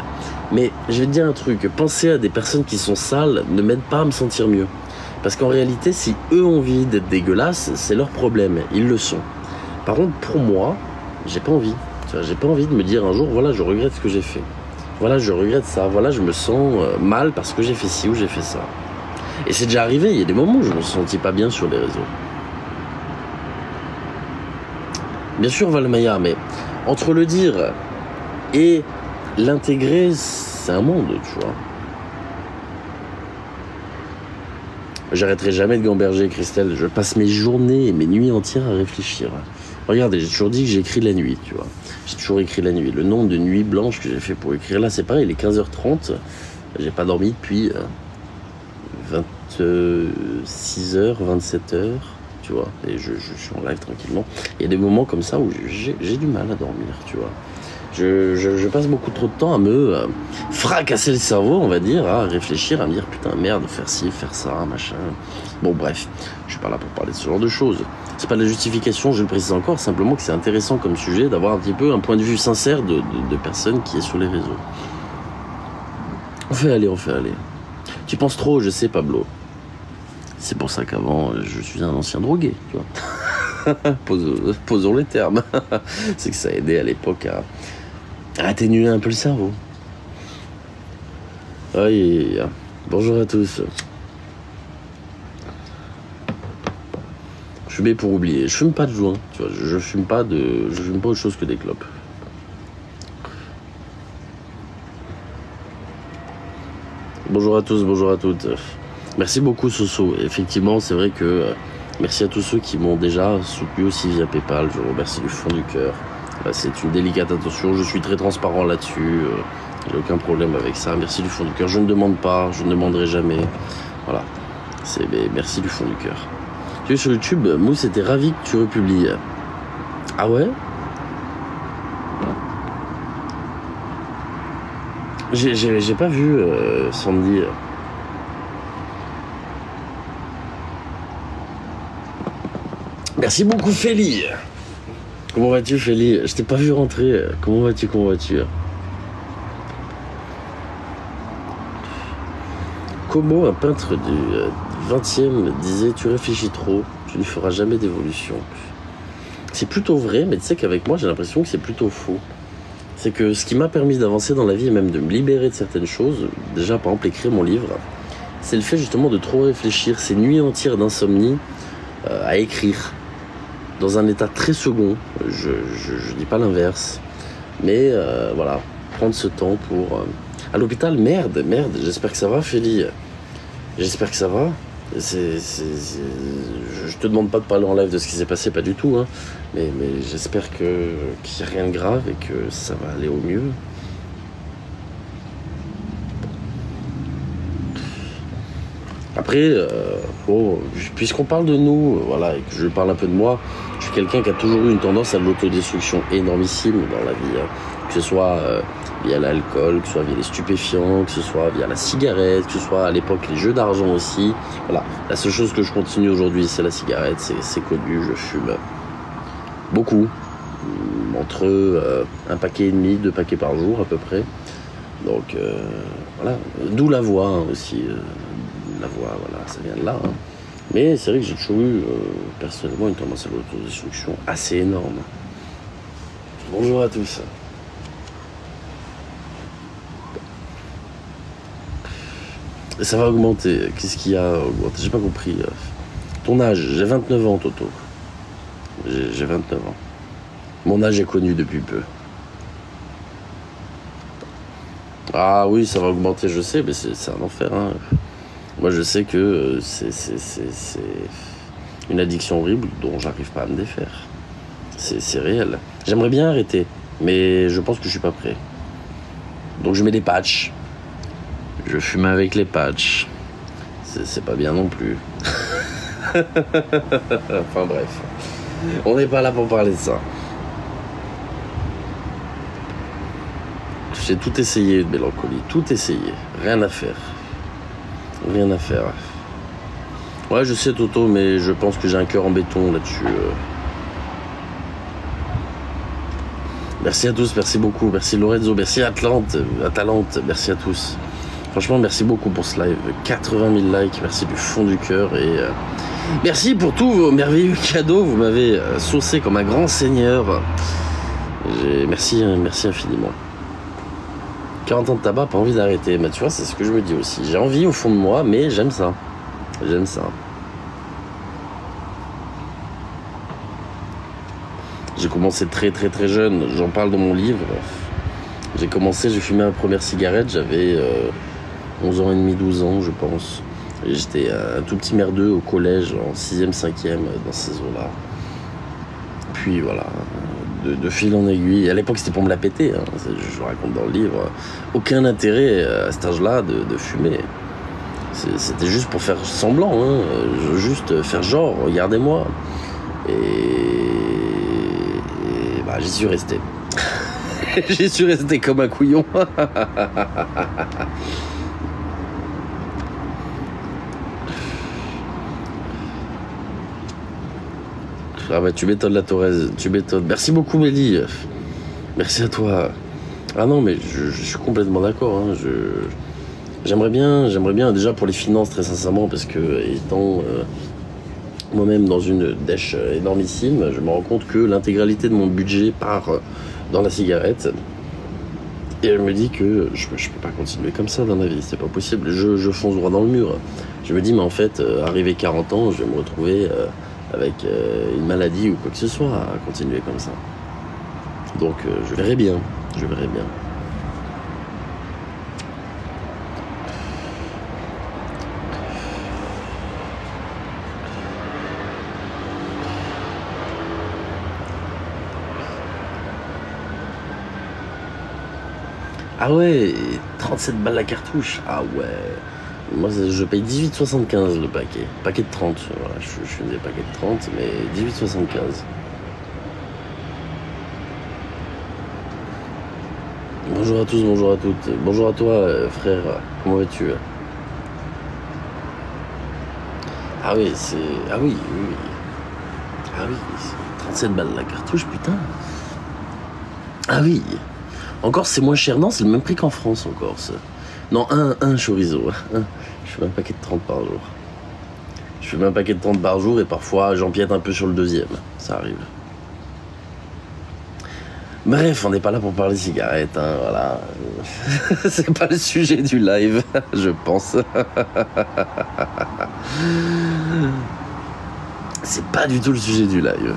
mais je vais te dire un truc, penser à des personnes qui sont sales ne m'aide pas à me sentir mieux. Parce qu'en réalité, si eux ont envie d'être dégueulasses, c'est leur problème, ils le sont. Par contre, pour moi, j'ai pas envie. J'ai pas envie de me dire un jour, voilà, je regrette ce que j'ai fait. Voilà, je regrette ça. Voilà, je me sens mal parce que j'ai fait ci ou j'ai fait ça. Et c'est déjà arrivé, il y a des moments où je me sentis pas bien sur les réseaux. Bien sûr, Valmaya, mais entre le dire et l'intégrer, c'est un monde, tu vois. J'arrêterai jamais de gamberger, Christelle. Je passe mes journées et mes nuits entières à réfléchir. Regardez, j'ai toujours dit que j'écris la nuit, tu vois. J'ai toujours écrit la nuit. Le nombre de nuits blanches que j'ai fait pour écrire, là, c'est pareil, il est 15h30. J'ai pas dormi depuis 26h, 27h, tu vois. Et je suis en live tranquillement. Il y a des moments comme ça où j'ai du mal à dormir, tu vois. Je passe beaucoup trop de temps à me fracasser le cerveau, on va dire, à réfléchir, à me dire putain merde, faire ci, faire ça, machin. Bon bref, je suis pas là pour parler de ce genre de choses. C'est pas de la justification, je le précise encore, simplement que c'est intéressant comme sujet d'avoir un petit peu un point de vue sincère de personnes qui est sur les réseaux. On fait aller. Tu penses trop, je sais Pablo. C'est pour ça qu'avant, je suis un ancien drogué, tu vois. Posons les termes. C'est que ça a aidé à l'époque à atténuer un peu le cerveau. Oui, bonjour à tous. Fumer pour oublier. Je fume pas de joint, tu vois. Je fume pas autre chose que des clopes. Bonjour à tous, bonjour à toutes. Merci beaucoup Soso. Effectivement, c'est vrai que merci à tous ceux qui m'ont déjà soutenu aussi via PayPal. Je vous remercie du fond du cœur. C'est une délicate attention. Je suis très transparent là-dessus. J'ai aucun problème avec ça. Merci du fond du cœur. Je ne demande pas, je ne demanderai jamais. Voilà. Merci du fond du cœur. Tu es sur YouTube, Mousse était ravi que tu republies. Ah ouais? J'ai pas vu Sandy. Merci beaucoup Félie. Comment vas-tu Félie? Je t'ai pas vu rentrer. Comment vas-tu? Como, un peintre du 20e, disait « Tu réfléchis trop, tu ne feras jamais d'évolution ». C'est plutôt vrai, mais tu sais qu'avec moi, j'ai l'impression que c'est plutôt faux. C'est que ce qui m'a permis d'avancer dans la vie et même de me libérer de certaines choses, déjà par exemple écrire mon livre, c'est le fait justement de trop réfléchir, ces nuits entières d'insomnie à écrire, dans un état très second, je dis pas l'inverse, mais voilà, prendre ce temps pour... À l'hôpital, merde, j'espère que ça va Félie. J'espère que ça va. Je te demande pas de parler en live de ce qui s'est passé, pas du tout, hein. Mais j'espère qu'il n'y a rien de grave et que ça va aller au mieux. Après, puisqu'on parle de nous, voilà, et que je parle un peu de moi, je suis quelqu'un qui a toujours eu une tendance à l'autodestruction énormissime dans la vie, hein. Que ce soit via l'alcool, que ce soit via les stupéfiants, que ce soit via la cigarette, que ce soit à l'époque les jeux d'argent aussi. Voilà, la seule chose que je continue aujourd'hui, c'est la cigarette, c'est connu, je fume beaucoup, entre un paquet et demi, 2 paquets par jour à peu près. Donc voilà, d'où la voix hein, aussi. La voix, voilà, ça vient de là. Hein. Mais c'est vrai que j'ai toujours eu, personnellement, une tendance à l'autodestruction assez énorme. Bonjour à tous. Ça va augmenter. Qu'est-ce qu'il y a augmenté? J'ai pas compris. Ton âge, j'ai 29 ans, Toto. J'ai 29 ans. Mon âge est connu depuis peu. Ah oui, ça va augmenter, je sais, mais c'est un enfer. Hein. Moi, je sais que c'est une addiction horrible dont j'arrive pas à me défaire. C'est réel. J'aimerais bien arrêter, mais je pense que je suis pas prêt. Donc je mets des patchs. Je fume avec les patchs. C'est pas bien non plus. Enfin bref. On n'est pas là pour parler de ça. J'ai tout essayé de mélancolie. Tout essayé. Rien à faire. Rien à faire. Ouais, je sais Toto, mais je pense que j'ai un cœur en béton là-dessus. Merci à tous, merci beaucoup. Merci Lorenzo, merci Atalante, merci à tous. Franchement, merci beaucoup pour ce live. 80 000 likes, merci du fond du cœur. Et merci pour tous vos merveilleux cadeaux. Vous m'avez saucé comme un grand seigneur. Merci infiniment. 40 ans de tabac, pas envie d'arrêter. Mais tu vois, c'est ce que je me dis aussi. J'ai envie au fond de moi, mais j'aime ça. J'aime ça. J'ai commencé très jeune. J'en parle dans mon livre. J'ai fumé ma première cigarette. J'avais 11 ans et demi, 12 ans, je pense. J'étais un tout petit merdeux au collège, en 6e, 5e, dans ces eaux-là. puis voilà, de fil en aiguille. À l'époque, c'était pour me la péter, hein. Je le raconte dans le livre. Aucun intérêt à cet âge-là de fumer. C'était juste pour faire semblant, hein. Juste faire genre, regardez-moi. Et bah, j'y suis resté. J'y suis resté comme un couillon. Ah bah tu m'étonnes la Thorez, tu m'étonnes. Merci beaucoup Mélie. Merci à toi. Ah non mais je suis complètement d'accord, hein. J'aimerais bien déjà pour les finances très sincèrement, parce que étant moi-même dans une dèche énormissime, je me rends compte que l'intégralité de mon budget part dans la cigarette. Et je me dis que je peux pas continuer comme ça dans la vie, c'est pas possible. Je fonce droit dans le mur. Je me dis mais en fait, arrivé 40 ans, je vais me retrouver avec une maladie ou quoi que ce soit à continuer comme ça. Donc je verrai bien. Ah ouais, 37 balles la cartouche. Ah ouais. Moi, je paye 18,75 le paquet. Paquet de 30. Voilà, je fais des paquets de 30, mais 18,75. Bonjour à tous, bonjour à toutes. Bonjour à toi, frère. Comment vas-tu? Ah oui, c'est... Ah oui, oui. Ah oui, 37 balles la cartouche, putain. Ah oui. Encore, c'est moins cher. Non, c'est le même prix qu'en France, encore, ça. Non, un chorizo. Je fais un paquet de 30 par jour. Je fais un paquet de 30 par jour et parfois, j'empiète un peu sur le deuxième. Ça arrive. Bref, on n'est pas là pour parler cigarettes, hein, voilà. C'est pas le sujet du live, je pense. C'est pas du tout le sujet du live.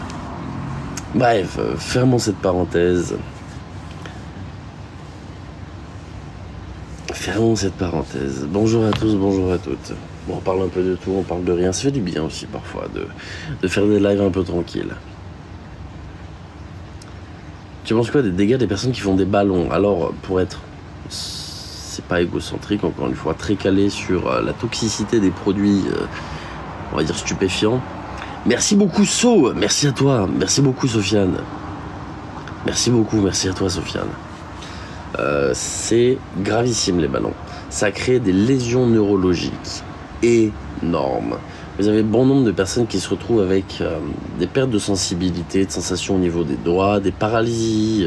Bref, fermons cette parenthèse. Fermons cette parenthèse. Bonjour à tous, bonjour à toutes. Bon, on parle un peu de tout, on parle de rien. Ça fait du bien aussi parfois de faire des lives un peu tranquilles. Tu penses quoi des dégâts des personnes qui font des ballons? Alors, pour être, c'est pas égocentrique, encore une fois, très calé sur la toxicité des produits, on va dire stupéfiants. Merci beaucoup So, merci à toi, merci beaucoup Sofiane. Merci beaucoup, merci à toi Sofiane. C'est gravissime les ballons. Ça crée des lésions neurologiques énormes. Vous avez bon nombre de personnes qui se retrouvent avec des pertes de sensibilité, de sensations au niveau des doigts, des paralysies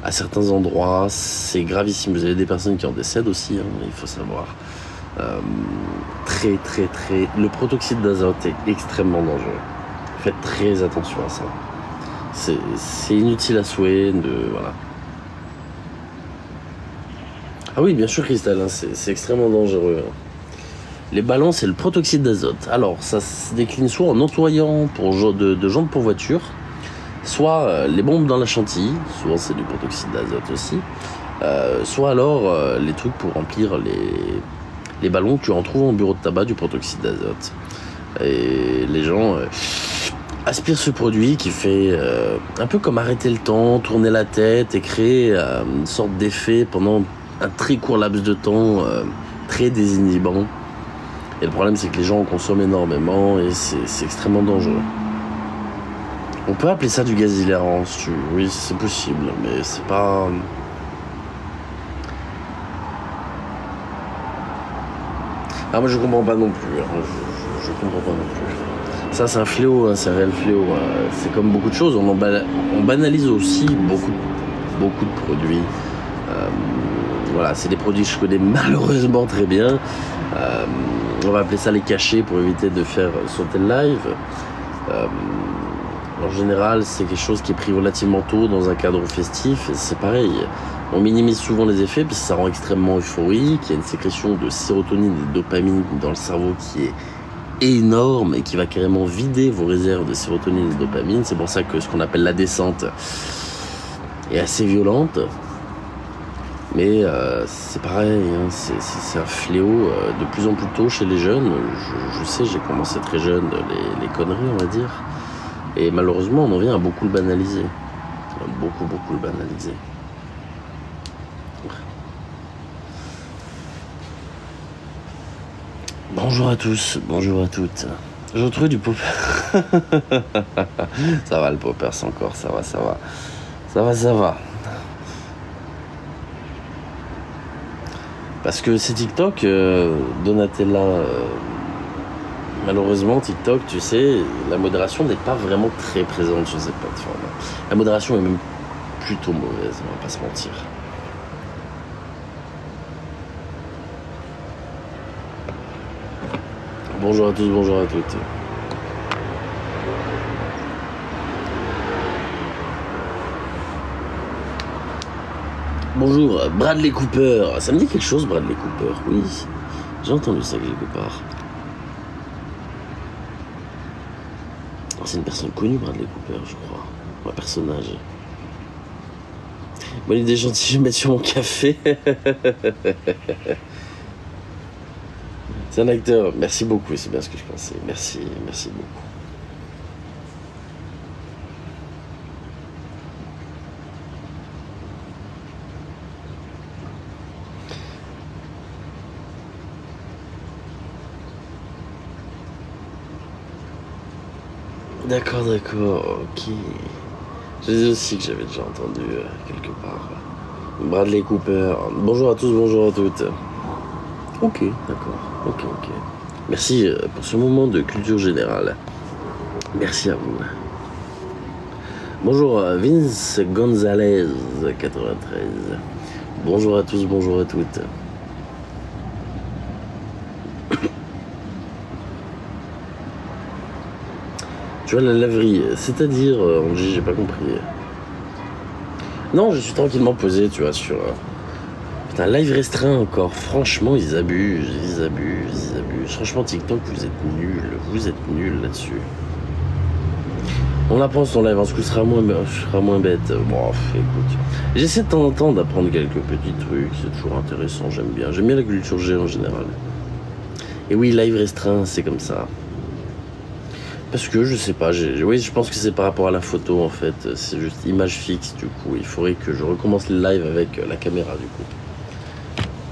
à certains endroits. C'est gravissime. Vous avez des personnes qui en décèdent aussi, hein, il faut savoir. Le protoxyde d'azote est extrêmement dangereux. Faites très attention à ça. C'est inutile à souhait. Voilà. Ah oui, bien sûr, Christelle, hein, c'est extrêmement dangereux. Hein. Les ballons, c'est le protoxyde d'azote. Alors, ça se décline soit en nettoyant de jantes pour voiture, soit les bombes dans la chantilly, souvent c'est du protoxyde d'azote aussi, soit alors les trucs pour remplir les ballons, tu en trouves en bureau de tabac du protoxyde d'azote. Et les gens aspirent ce produit qui fait un peu comme arrêter le temps, tourner la tête et créer une sorte d'effet pendant un très court laps de temps, très désinhibant. Et le problème, c'est que les gens en consomment énormément et c'est extrêmement dangereux. On peut appeler ça du gaz hilarant, si tu veux. Oui, c'est possible, mais c'est pas... Ah, moi, je comprends pas non plus. Hein. Je comprends pas non plus. Ça, c'est un fléau, hein, c'est un réel fléau. C'est comme beaucoup de choses. On banalise aussi beaucoup de produits. Voilà, c'est des produits que je connais malheureusement très bien. On va appeler ça les cachets pour éviter de faire sauter le live. En général, c'est quelque chose qui est pris relativement tôt dans un cadre festif. C'est pareil, on minimise souvent les effets parce que ça rend extrêmement euphorique. Il y a une sécrétion de sérotonine et de dopamine dans le cerveau qui est énorme et qui va carrément vider vos réserves de sérotonine et de dopamine. C'est pour ça que ce qu'on appelle la descente est assez violente. Mais c'est pareil, hein, c'est un fléau de plus en plus tôt chez les jeunes. Je sais, j'ai commencé très jeune les conneries, on va dire. Et malheureusement, on en vient à beaucoup le banaliser. Beaucoup le banaliser. Bonjour à tous, bonjour à toutes. Je retrouve du popper. Ça va le poppers encore, ça va. Ça va. Parce que c'est TikTok, Donatella, malheureusement TikTok, tu sais, la modération n'est pas vraiment très présente sur cette plateforme. La modération est même plutôt mauvaise, on va pas se mentir. Bonjour à tous, bonjour à toutes. Bonjour, Bradley Cooper. Ça me dit quelque chose, Bradley Cooper? Oui, j'ai entendu ça quelque part. C'est une personne connue, Bradley Cooper, je crois. Un personnage. Bonne idée gentille, je vais mettre sur mon café. C'est un acteur. Merci beaucoup, c'est bien ce que je pensais. Merci beaucoup. D'accord, ok. Je disais aussi que j'avais déjà entendu quelque part. Bradley Cooper. Bonjour à tous, bonjour à toutes. Ok, d'accord. Ok. Merci pour ce moment de culture générale. Merci à vous. Bonjour Vince Gonzalez, 93. Bonjour à tous, bonjour à toutes. Tu vois la laverie, c'est-à-dire, Angie, j'ai pas compris. Non, je suis tranquillement posé, tu vois, sur... Putain, live restreint encore. Franchement, ils abusent. Franchement, TikTok, vous êtes nuls là-dessus. On apprend son live, en ce coup, sera moins bête. Bon, écoute. J'essaie de temps en temps d'apprendre quelques petits trucs, c'est toujours intéressant, j'aime bien la culture G en général. Et oui, live restreint, c'est comme ça. Parce que je sais pas, oui, je pense que c'est par rapport à la photo en fait, c'est juste image fixe du coup, il faudrait que je recommence le live avec la caméra du coup.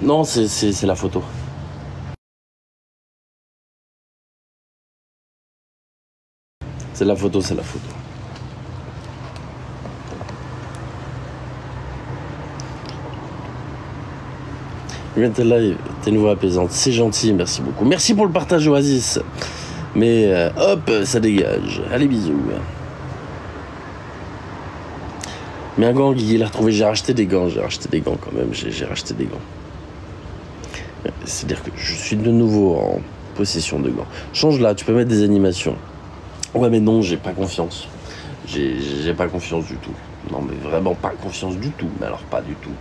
Non, c'est la photo. C'est la photo. Bien t'es live, t'es une voix apaisante, c'est gentil, merci beaucoup. Merci pour le partage Oasis. Mais hop, ça dégage. Allez, bisous. Mais un gant, Guigui l'a retrouvé. J'ai racheté des gants quand même. J'ai racheté des gants. C'est-à-dire que je suis de nouveau en possession de gants. Change là, tu peux mettre des animations. Ouais, mais non, j'ai pas confiance. J'ai pas confiance du tout. Non, mais vraiment pas confiance du tout. Mais alors, pas du tout.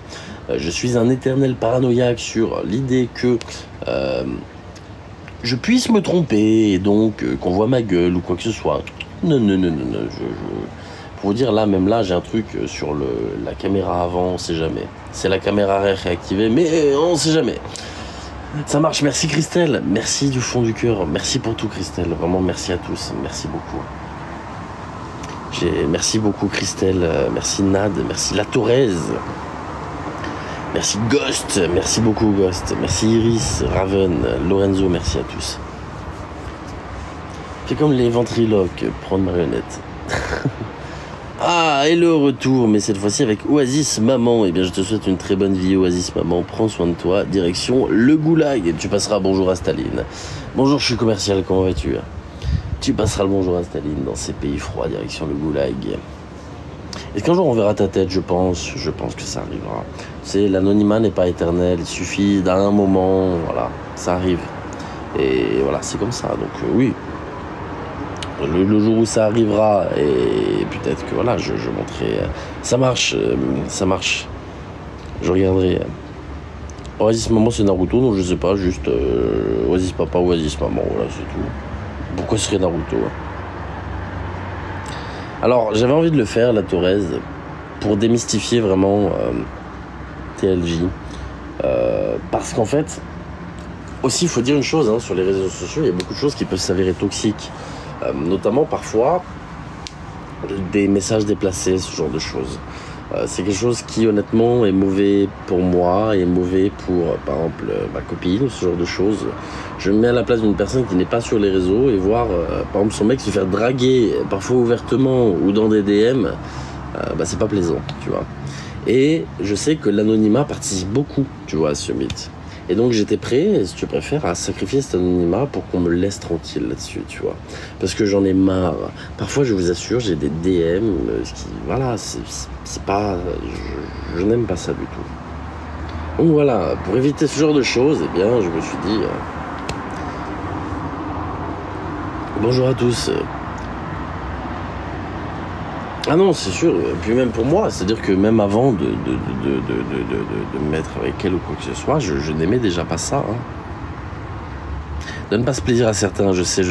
Je suis un éternel paranoïaque sur l'idée que... je puisse me tromper et donc qu'on voit ma gueule ou quoi que ce soit. Non. Pour vous dire, là, même là, j'ai un truc sur la caméra avant, on sait jamais. C'est la caméra arrière réactivée, mais on sait jamais. Ça marche, merci Christelle. Merci du fond du cœur. Merci pour tout Christelle. Vraiment, merci à tous. Merci beaucoup. Merci beaucoup Christelle. Merci Nad. Merci La Torres. Merci Ghost, merci beaucoup Ghost, merci Iris, Raven, Lorenzo, merci à tous. Fais comme les ventriloques, prendre marionnette. Ah, et le retour, mais cette fois-ci avec Oasis Maman. Eh bien, je te souhaite une très bonne vie, Oasis Maman. Prends soin de toi, direction le goulag. Et tu passeras bonjour à Staline. Bonjour, je suis commercial, comment vas-tu? Tu passeras le bonjour à Staline dans ces pays froids, direction le goulag. Est-ce qu'un jour on verra ta tête? Je pense que ça arrivera. C'est l'anonymat n'est pas éternel, il suffit d'un moment, voilà, ça arrive. Et voilà, c'est comme ça. Donc oui, le jour où ça arrivera, et peut-être que voilà, je montrerai. Ça marche. Je regarderai. Oasis Maman, c'est Naruto, donc je sais pas, juste Oasis Papa ou Oasis Maman, voilà, c'est tout. Pourquoi ce serait Naruto? Alors, j'avais envie de le faire, la Torres, pour démystifier vraiment TLJ. Parce qu'en fait, aussi, il faut dire une chose, sur les réseaux sociaux, il y a beaucoup de choses qui peuvent s'avérer toxiques. Notamment, parfois, des messages déplacés, ce genre de choses. C'est quelque chose qui honnêtement est mauvais pour moi et mauvais pour par exemple ma copine, ce genre de choses. Je me mets à la place d'une personne qui n'est pas sur les réseaux et voir par exemple son mec se faire draguer parfois ouvertement ou dans des DM, c'est pas plaisant, tu vois. Et je sais que l'anonymat participe beaucoup, tu vois, à ce mythe. Et donc j'étais prêt, si tu préfères, à sacrifier cet anonymat pour qu'on me laisse tranquille là-dessus, tu vois. Parce que j'en ai marre. Parfois, je vous assure, j'ai des DM, voilà, c'est pas... Je n'aime pas ça du tout. Donc voilà, pour éviter ce genre de choses, eh bien, je me suis dit... bonjour à tous. Ah non, c'est sûr, et puis même pour moi, c'est-à-dire que même avant de me mettre avec elle ou quoi que ce soit, je n'aimais déjà pas ça. Hein. Donne pas ce plaisir à certains, je sais.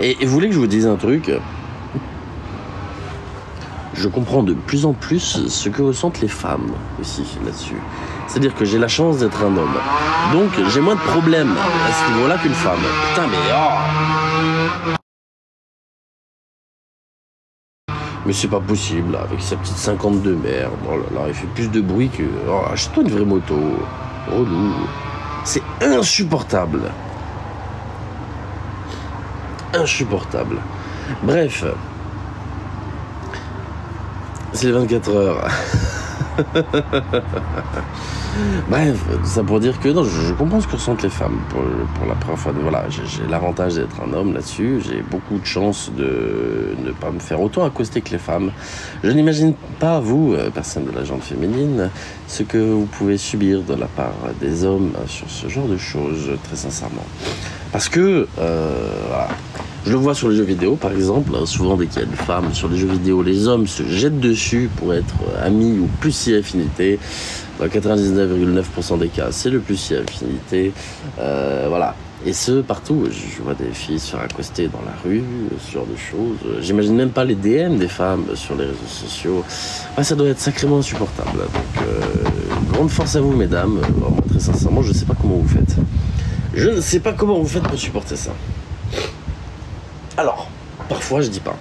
Et vous voulez que je vous dise un truc ? Je comprends de plus en plus ce que ressentent les femmes aussi là-dessus. C'est-à-dire que j'ai la chance d'être un homme. Donc j'ai moins de problèmes à ce niveau-là qu'une femme. Putain mais oh ! Mais c'est pas possible, là, avec sa petite 52 merde. Oh là là, il fait plus de bruit que... Oh, achète-toi une vraie moto. Relou. C'est insupportable. Insupportable. Bref. C'est les 24 heures. Bref, ça pour dire que non, je comprends ce que ressentent les femmes pour la première fois. Voilà, j'ai l'avantage d'être un homme là-dessus. J'ai beaucoup de chance de ne pas me faire autant accoster que les femmes. Je n'imagine pas, vous, personne de la gente féminine, ce que vous pouvez subir de la part des hommes sur ce genre de choses, très sincèrement. Parce que, voilà. Je le vois sur les jeux vidéo, par exemple. Souvent, dès qu'il y a des femmes sur les jeux vidéo, les hommes se jettent dessus pour être amis ou plus si affinité. Dans 99,9% des cas, c'est le plus si affinité. Voilà. Et ce, partout. Je vois des filles se faire accoster dans la rue, ce genre de choses. J'imagine même pas les DM des femmes sur les réseaux sociaux. Ouais, ça doit être sacrément insupportable. Donc, grande force à vous, mesdames. Vraiment, très sincèrement, je ne sais pas comment vous faites. Je ne sais pas comment vous faites pour supporter ça. Alors, parfois je dis pas.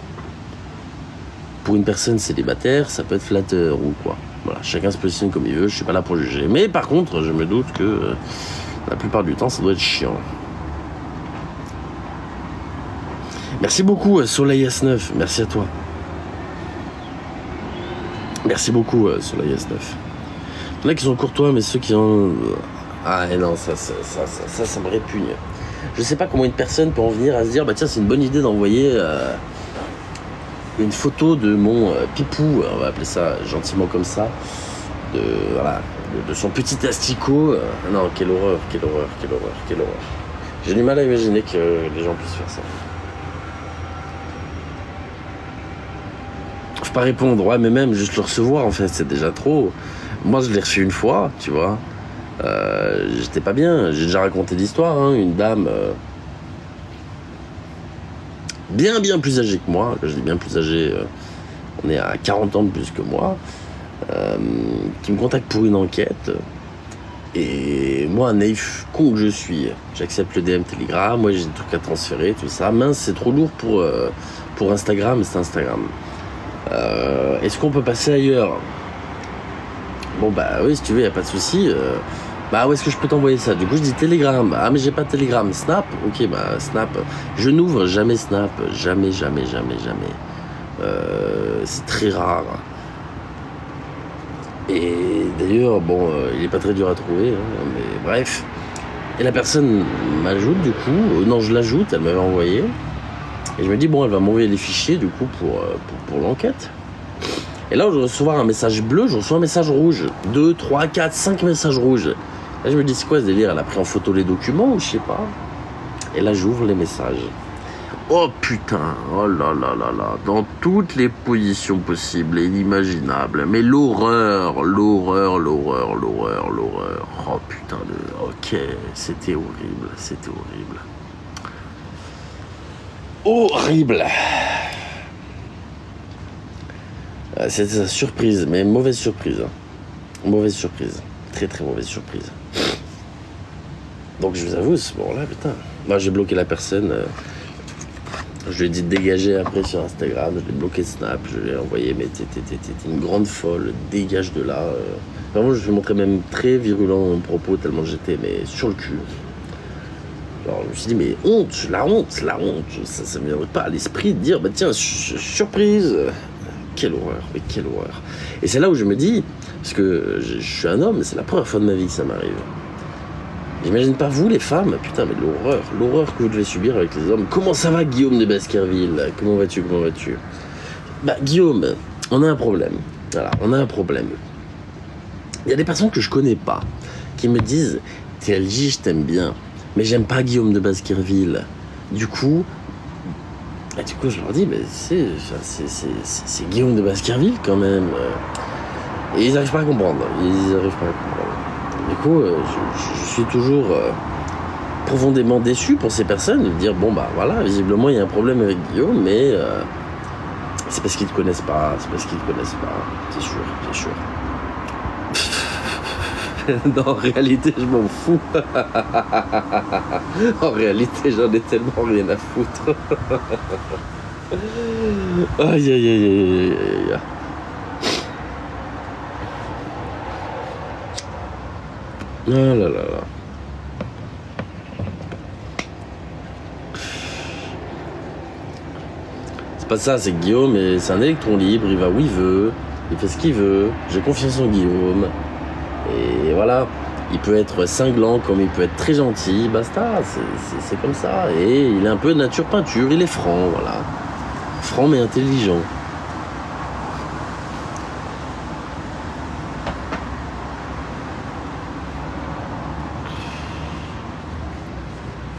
Pour une personne célibataire, ça peut être flatteur ou quoi. Voilà, chacun se positionne comme il veut, je suis pas là pour juger. Mais par contre, je me doute que la plupart du temps, ça doit être chiant. Merci beaucoup, Soleil S9, merci à toi. Merci beaucoup, Soleil S9. Il y en a qui sont courtois, mais ceux qui ont... Ah non, ça me répugne. Je sais pas comment une personne peut en venir à se dire bah tiens c'est une bonne idée d'envoyer une photo de mon pipou, on va appeler ça gentiment comme ça, de son petit asticot. Non, quelle horreur. J'ai du mal à imaginer que les gens puissent faire ça. Faut pas répondre, ouais mais même juste le recevoir en fait c'est déjà trop. Moi je l'ai reçu une fois, tu vois. J'étais pas bien, j'ai déjà raconté l'histoire, hein, une dame bien plus âgée que moi, je dis bien plus âgée, on est à 40 ans de plus que moi, qui me contacte pour une enquête, et moi, naïf con que je suis, j'accepte le DM Telegram, moi j'ai des trucs à transférer, tout ça, mince c'est trop lourd pour Instagram, c'est Instagram. Est-ce qu'on peut passer ailleurs ? Bon bah oui si tu veux y a pas de souci. Bah où est-ce que je peux t'envoyer ça ? Du coup je dis Telegram. Ah mais j'ai pas de Telegram. Snap ? Ok bah Snap. Je n'ouvre jamais Snap. Jamais. C'est très rare. Et d'ailleurs bon il est pas très dur à trouver hein, mais bref. Et la personne m'ajoute du coup. Non je l'ajoute, elle m'avait envoyé. Et je me dis bon elle va m'envoyer les fichiers du coup pour l'enquête. Et là, je vais recevoir un message bleu, je reçois un message rouge. 2, 3, 4, 5 messages rouges. Là, je me dis, c'est quoi ce délire ? Elle a pris en photo les documents ou je sais pas. Et là, j'ouvre les messages. Oh putain, oh là là là là. Dans toutes les positions possibles et inimaginables. Mais l'horreur. Oh putain de... Ok, c'était horrible. Horrible. C'était sa surprise, mais mauvaise surprise. Mauvaise surprise. Très mauvaise surprise. Donc je vous avoue, ce moment-là, putain. Moi j'ai bloqué la personne. Je lui ai dit de dégager après sur Instagram, je l'ai bloqué de Snap, je lui ai envoyé, mais t'es une grande folle, dégage de là. Vraiment, je me montrais même très virulent dans mon propos, tellement j'étais mais sur le cul. Genre, je me suis dit, mais la honte, ça me viendrait pas à l'esprit de dire, bah tiens, surprise. Quelle horreur, mais quelle horreur. Et c'est là où je me dis, parce que je suis un homme, c'est la première fois de ma vie que ça m'arrive. J'imagine pas vous les femmes, putain mais l'horreur que vous devez subir avec les hommes. Comment ça va Guillaume de Baskerville? Comment vas-tu? Bah Guillaume, on a un problème. Voilà, on a un problème. Il y a des personnes que je connais pas, qui me disent, TLJ je t'aime bien, mais j'aime pas Guillaume de Baskerville. Du coup, je leur dis, mais c'est Guillaume de Baskerville quand même. Et ils n'arrivent pas à comprendre. Du coup, je suis toujours profondément déçu pour ces personnes de dire bon bah voilà, visiblement il y a un problème avec Guillaume, mais c'est parce qu'ils te connaissent pas, c'est sûr. Non, en réalité, je m'en fous. En réalité, j'en ai tellement rien à foutre. Aïe. Ah là. C'est pas ça, c'est que Guillaume, c'est un électron libre, il va où il veut, il fait ce qu'il veut, j'ai confiance en Guillaume. Et voilà, il peut être cinglant comme il peut être très gentil, basta, c'est comme ça. Et il est un peu nature peinture, il est franc, voilà. Franc mais intelligent.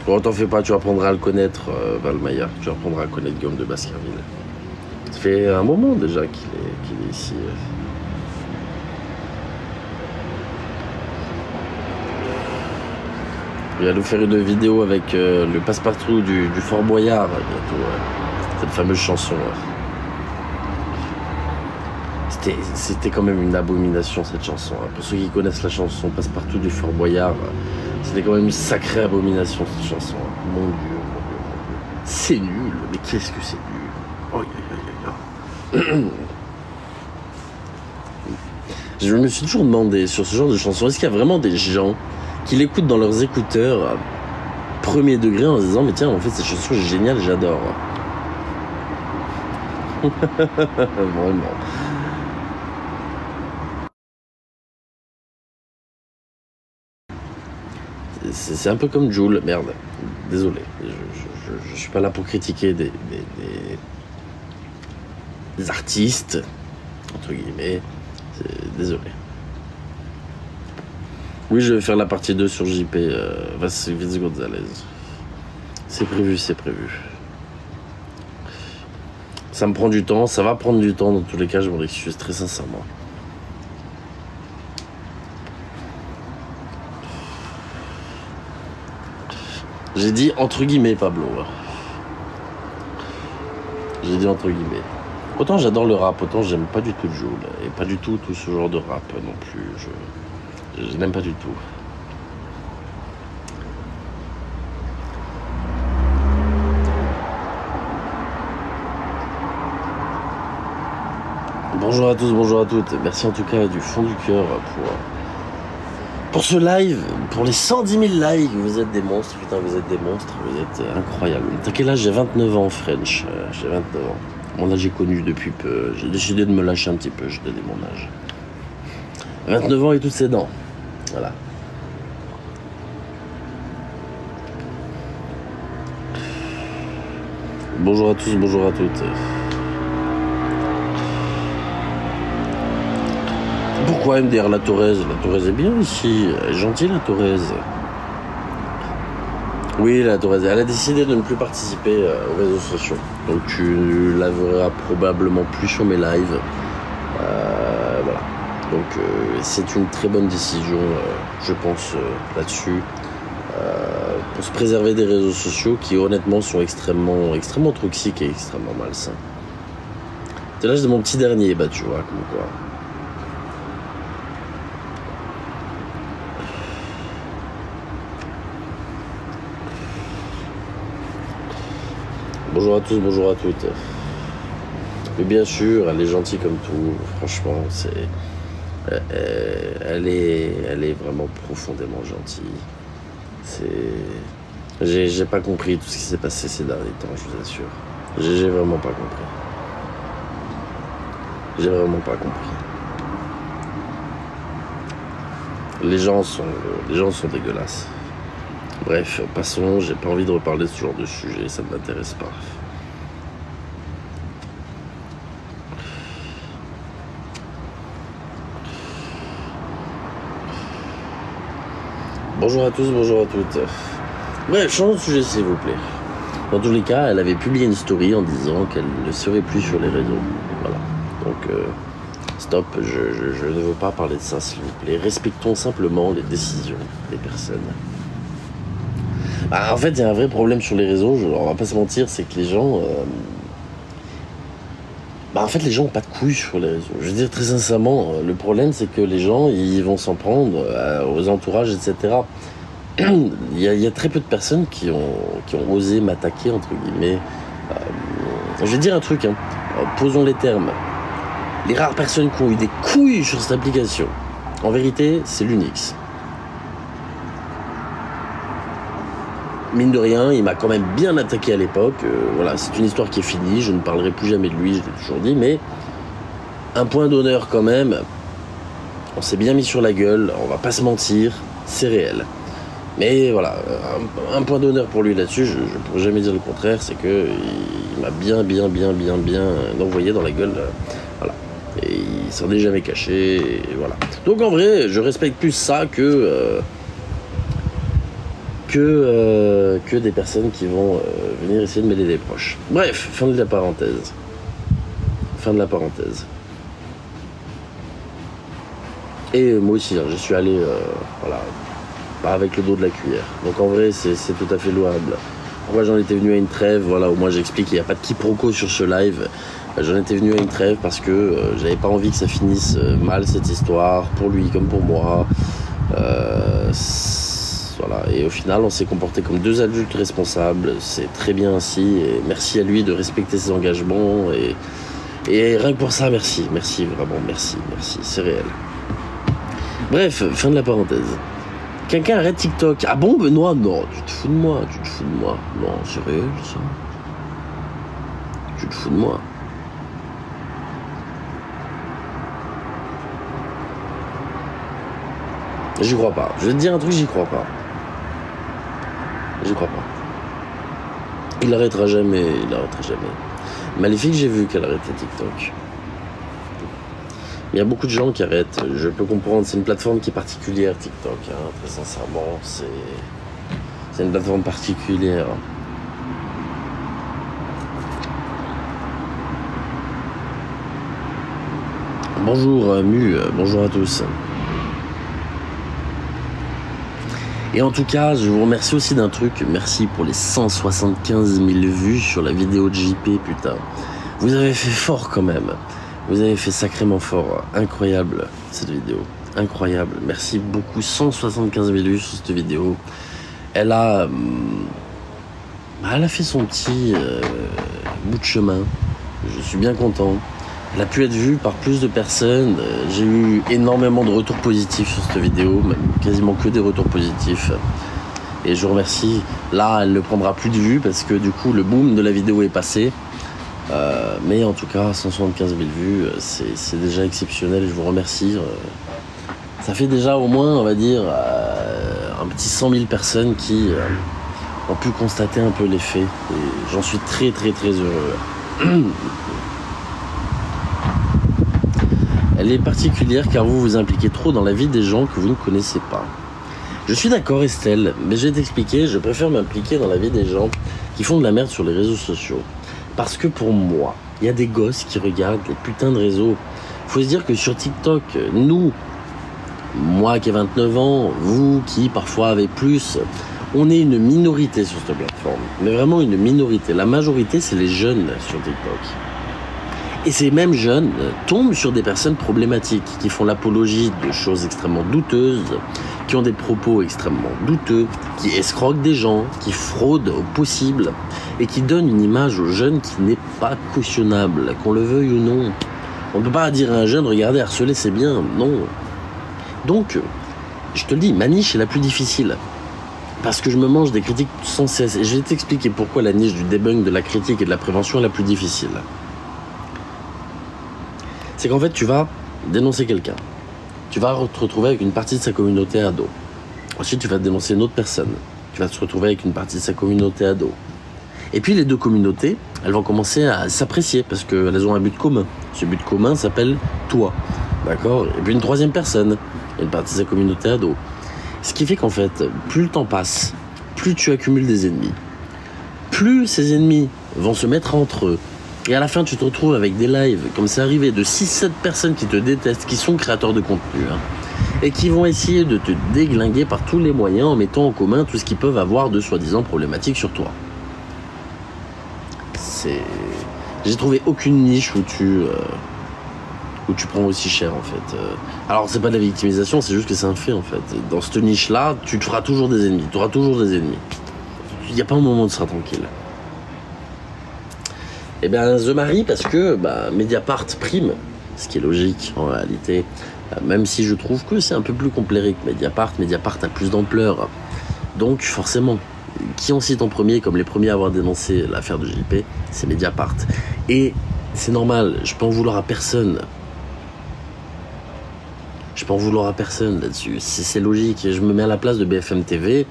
Bon, t'en fais pas, tu apprendras à le connaître, Valmayer. Tu apprendras à connaître Guillaume de Baskerville. Ça fait un moment déjà qu'il est ici. Il va nous faire une vidéo avec le passe-partout du Fort Boyard bientôt. Cette fameuse chanson. C'était quand même une abomination cette chanson. Pour ceux qui connaissent la chanson Passe-partout du Fort Boyard, c'était quand même une sacrée abomination cette chanson. Mon Dieu. C'est nul, mais qu'est-ce que c'est nul. Je me suis toujours demandé sur ce genre de chanson, est-ce qu'il y a vraiment des gens qui l'écoutent dans leurs écouteurs premier degré en se disant mais tiens en fait cette chanson est géniale, j'adore. Vraiment. C'est un peu comme Jul, merde, désolé, je suis pas là pour critiquer des artistes, entre guillemets, désolé. Oui, je vais faire la partie 2 sur JP, Vasquez Gonzalez. C'est prévu. Ça me prend du temps, ça va prendre du temps dans tous les cas, je m'en excuse très sincèrement. J'ai dit entre guillemets, Pablo. J'ai dit entre guillemets. Autant j'adore le rap, autant j'aime pas du tout le Jul. Et pas du tout ce genre de rap non plus. Je n'aime pas du tout. Bonjour à tous, bonjour à toutes. Merci en tout cas du fond du cœur pour ce live, pour les 110 000 likes. Vous êtes des monstres, putain, vous êtes des monstres, vous êtes incroyables. T'as quel âge? J'ai 29 ans, French. J'ai 29 ans. Mon âge est connu depuis peu. J'ai décidé de me lâcher un petit peu, je donnais mon âge. 29 ans et toutes ses dents. Voilà. Bonjour à tous, bonjour à toutes. Pourquoi MDR la Torres? La Torres est bien ici, elle est gentille la Torres. Oui, la Torres, elle a décidé de ne plus participer aux réseaux sociaux. Donc tu la verras probablement plus sur mes lives. Voilà. Donc c'est une très bonne décision, je pense, là-dessus. Pour se préserver des réseaux sociaux qui honnêtement sont extrêmement toxiques et extrêmement malsains. C'est l'âge de mon petit dernier, bah tu vois, comme quoi. Bonjour à tous, bonjour à toutes. Mais bien sûr, elle est gentille comme tout. Franchement, elle est vraiment profondément gentille. J'ai pas compris tout ce qui s'est passé ces derniers temps, je vous assure. J'ai vraiment pas compris. J'ai vraiment pas compris. Les gens sont dégueulasses. Bref, passons, j'ai pas envie de reparler de ce genre de sujet, ça ne m'intéresse pas. Bonjour à tous, bonjour à toutes. Bref, changeons de sujet s'il vous plaît. Dans tous les cas, elle avait publié une story en disant qu'elle ne serait plus sur les réseaux. Voilà. Donc, stop, je ne veux pas parler de ça s'il vous plaît. Respectons simplement les décisions des personnes. En fait, il y a un vrai problème sur les réseaux, on va pas se mentir, c'est que les gens... en fait, les gens n'ont pas de couilles sur les réseaux. Je veux dire, très sincèrement, le problème, c'est que les gens, ils vont s'en prendre aux entourages, etc. Il y a très peu de personnes qui ont osé m'attaquer, entre guillemets. Je vais dire un truc, hein. Posons les termes. Les rares personnes qui ont eu des couilles sur cette application, en vérité, c'est l'Unix. Mine de rien, il m'a quand même bien attaqué à l'époque. Voilà, c'est une histoire qui est finie, je ne parlerai plus jamais de lui, je l'ai toujours dit, mais un point d'honneur quand même. On s'est bien mis sur la gueule, on va pas se mentir, c'est réel. Mais voilà, un point d'honneur pour lui là-dessus, je ne pourrais jamais dire le contraire, c'est que il m'a bien envoyé dans la gueule. Voilà. Et il s'en est jamais caché, et voilà. Donc en vrai, je respecte plus ça que des personnes qui vont venir essayer de mêler des proches. Bref, fin de la parenthèse. Fin de la parenthèse. Et moi aussi, hein, je suis allé, voilà, pas avec le dos de la cuillère. Donc en vrai, c'est tout à fait louable. Pourquoi j'en étais venu à une trêve, voilà, au moins j'explique, il n'y a pas de quiproquo sur ce live. J'en étais venu à une trêve parce que j'avais pas envie que ça finisse mal cette histoire, pour lui comme pour moi. Voilà. Et au final, on s'est comporté comme deux adultes responsables. C'est très bien ainsi. Et merci à lui de respecter ses engagements. Et rien que pour ça, merci. Merci, vraiment, merci. C'est réel. Bref, fin de la parenthèse. Quelqu'un arrête TikTok. Ah bon, Benoît? Non, tu te fous de moi. Non, c'est réel, ça. Tu te fous de moi. J'y crois pas. Je vais te dire un truc, j'y crois pas. J'y crois pas. Il arrêtera jamais. Maléfique, j'ai vu qu'elle arrêtait TikTok. Il y a beaucoup de gens qui arrêtent. Je peux comprendre. C'est une plateforme qui est particulière, TikTok. Hein, très sincèrement, c'est une plateforme particulière. Bonjour Mu, bonjour à tous. Et en tout cas, je vous remercie aussi d'un truc. Merci pour les 175 000 vues sur la vidéo de JP, putain. Vous avez fait fort quand même. Vous avez fait sacrément fort. Incroyable, cette vidéo. Incroyable. Merci beaucoup. 175 000 vues sur cette vidéo. Elle a fait son petit bout de chemin. Je suis bien content. Elle a pu être vue par plus de personnes. J'ai eu énormément de retours positifs sur cette vidéo, même quasiment que des retours positifs. Et je vous remercie. Là, elle ne prendra plus de vues parce que du coup, le boom de la vidéo est passé. Mais en tout cas, 175 000 vues, c'est déjà exceptionnel. Je vous remercie. Ça fait déjà au moins, on va dire, un petit 100 000 personnes qui ont pu constater un peu l'effet. Et j'en suis très, très, très heureux. Elle est particulière car vous vous impliquez trop dans la vie des gens que vous ne connaissez pas. Je suis d'accord Estelle, mais je vais t'expliquer, je préfère m'impliquer dans la vie des gens qui font de la merde sur les réseaux sociaux. Parce que pour moi, il y a des gosses qui regardent les putains de réseaux. Il faut se dire que sur TikTok, nous, moi qui ai 29 ans, vous qui parfois avez plus, on est une minorité sur cette plateforme. Mais vraiment une minorité. La majorité, c'est les jeunes sur TikTok. Et ces mêmes jeunes tombent sur des personnes problématiques qui font l'apologie de choses extrêmement douteuses, qui ont des propos extrêmement douteux, qui escroquent des gens, qui fraudent au possible et qui donnent une image aux jeunes qui n'est pas cautionnable, qu'on le veuille ou non. On ne peut pas dire à un jeune, regardez, harceler c'est bien, non. Donc, je te le dis, ma niche est la plus difficile. Parce que je me mange des critiques sans cesse. Et je vais t'expliquer pourquoi la niche du debunk, de la critique et de la prévention est la plus difficile. C'est qu'en fait, tu vas dénoncer quelqu'un. Tu vas te retrouver avec une partie de sa communauté ado. Ensuite, tu vas dénoncer une autre personne. Tu vas te retrouver avec une partie de sa communauté ado. Et puis, les deux communautés, elles vont commencer à s'apprécier parce qu'elles ont un but commun. Ce but commun s'appelle toi. D'accord ? Et puis, une troisième personne, une partie de sa communauté ado. Ce qui fait qu'en fait, plus le temps passe, plus tu accumules des ennemis. Plus ces ennemis vont se mettre entre eux. Et à la fin, tu te retrouves avec des lives, comme c'est arrivé, de 6-7 personnes qui te détestent, qui sont créateurs de contenu, et qui vont essayer de te déglinguer par tous les moyens en mettant en commun tout ce qu'ils peuvent avoir de soi-disant problématiques sur toi. J'ai trouvé aucune niche où tu prends aussi cher, en fait. Alors, c'est pas de la victimisation, c'est juste que c'est un fait, en fait. Dans cette niche-là, tu te feras toujours des ennemis. Tu auras toujours des ennemis. Il n'y a pas un moment où tu seras tranquille. Eh bien, The Marie, parce que Mediapart prime, ce qui est logique, en réalité. Même si je trouve que c'est un peu plus complet que Mediapart. Mediapart a plus d'ampleur. Donc, forcément, qui on cite en premier, comme les premiers à avoir dénoncé l'affaire de JP, c'est Mediapart. Et c'est normal, je peux en vouloir à personne. Je peux en vouloir à personne là-dessus. C'est logique. Je me mets à la place de BFM TV.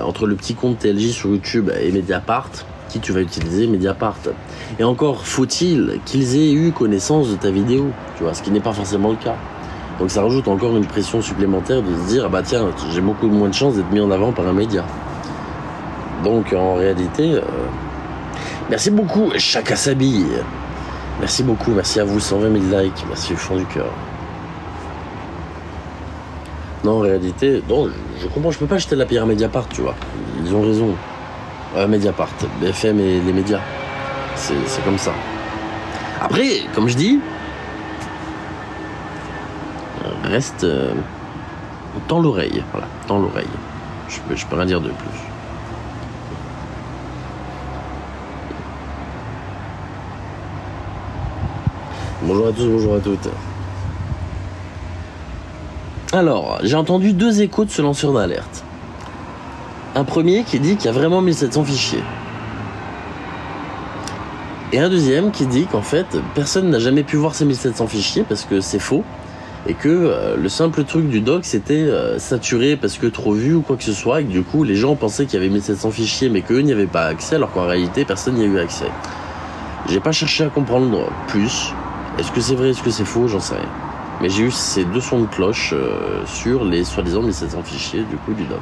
Entre le petit compte TLJ sur YouTube et Mediapart, qui tu vas utiliser? Mediapart. Et encore, faut-il qu'ils aient eu connaissance de ta vidéo, tu vois, ce qui n'est pas forcément le cas. Donc ça rajoute encore une pression supplémentaire de se dire, ah bah tiens, j'ai beaucoup moins de chances d'être mis en avant par un média. Donc en réalité, merci beaucoup, Chaka s'habille. Merci beaucoup, merci à vous, 120 000 likes, merci du fond du cœur. Non, en réalité, non, je comprends, je peux pas jeter la pierre à Mediapart, tu vois. Ils ont raison. Mediapart, BFM et les médias. C'est comme ça. Après, comme je dis, reste... tends l'oreille, voilà, tends l'oreille. Je peux rien dire de plus. Bonjour à tous, bonjour à toutes. Alors, j'ai entendu 2 échos de ce lanceur d'alerte. Un premier qui dit qu'il y a vraiment 1700 fichiers. Et un deuxième qui dit qu'en fait, personne n'a jamais pu voir ces 1700 fichiers parce que c'est faux. Et que le simple truc du doc, c'était saturé parce que trop vu ou quoi que ce soit. Et que du coup, les gens pensaient qu'il y avait 1700 fichiers mais qu'eux n'y avaient pas accès, alors qu'en réalité, personne n'y a eu accès. J'ai pas cherché à comprendre plus. Est-ce que c'est vrai, est-ce que c'est faux, j'en sais rien. Mais j'ai eu ces 2 sons de cloche sur les soi-disant 1700 fichiers du coup du docs.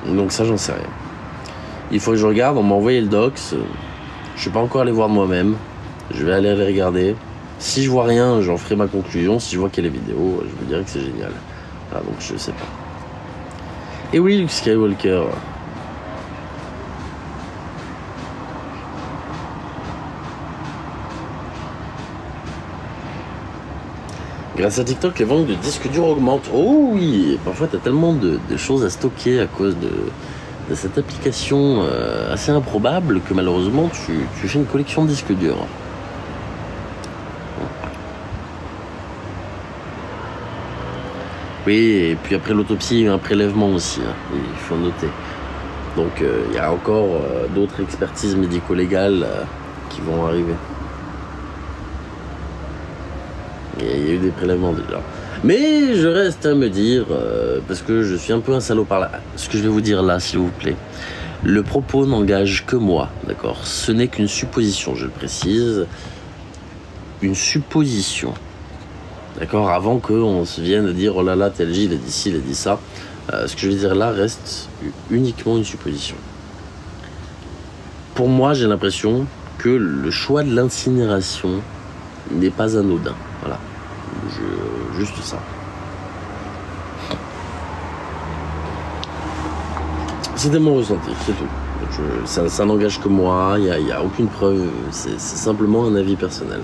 Donc ça, j'en sais rien. Il faut que je regarde, on m'a envoyé le docs. Je suis pas encore allé voir moi-même. Je vais aller les regarder. Si je vois rien, j'en ferai ma conclusion. Si je vois qu'il y a les vidéos, je me dirai que c'est génial. Voilà, donc je sais pas. Et oui, Luke Skywalker. Grâce à TikTok, les ventes de disques durs augmentent. Oh oui, parfois tu as tellement de choses à stocker à cause de cette application assez improbable que malheureusement tu fais une collection de disques durs. Oui, et puis après l'autopsie, il y a eu un prélèvement aussi, hein, il faut noter. Donc il y a encore d'autres expertises médico-légales qui vont arriver. Il y a eu des prélèvements déjà. Mais je reste à me dire, parce que je suis un peu un salopard là, ce que je vais vous dire là, s'il vous plaît. Le propos n'engage que moi, d'accord? Ce n'est qu'une supposition, je le précise. Une supposition. D'accord? Avant qu'on se vienne dire, oh là là, tel J, il a dit ci, il a dit ça. Ce que je vais dire là reste uniquement une supposition. Pour moi, j'ai l'impression que le choix de l'incinération n'est pas anodin. Voilà. Juste ça. C'était mon ressenti, c'est tout. Ça n'engage que moi, il n'y a aucune preuve, c'est simplement un avis personnel.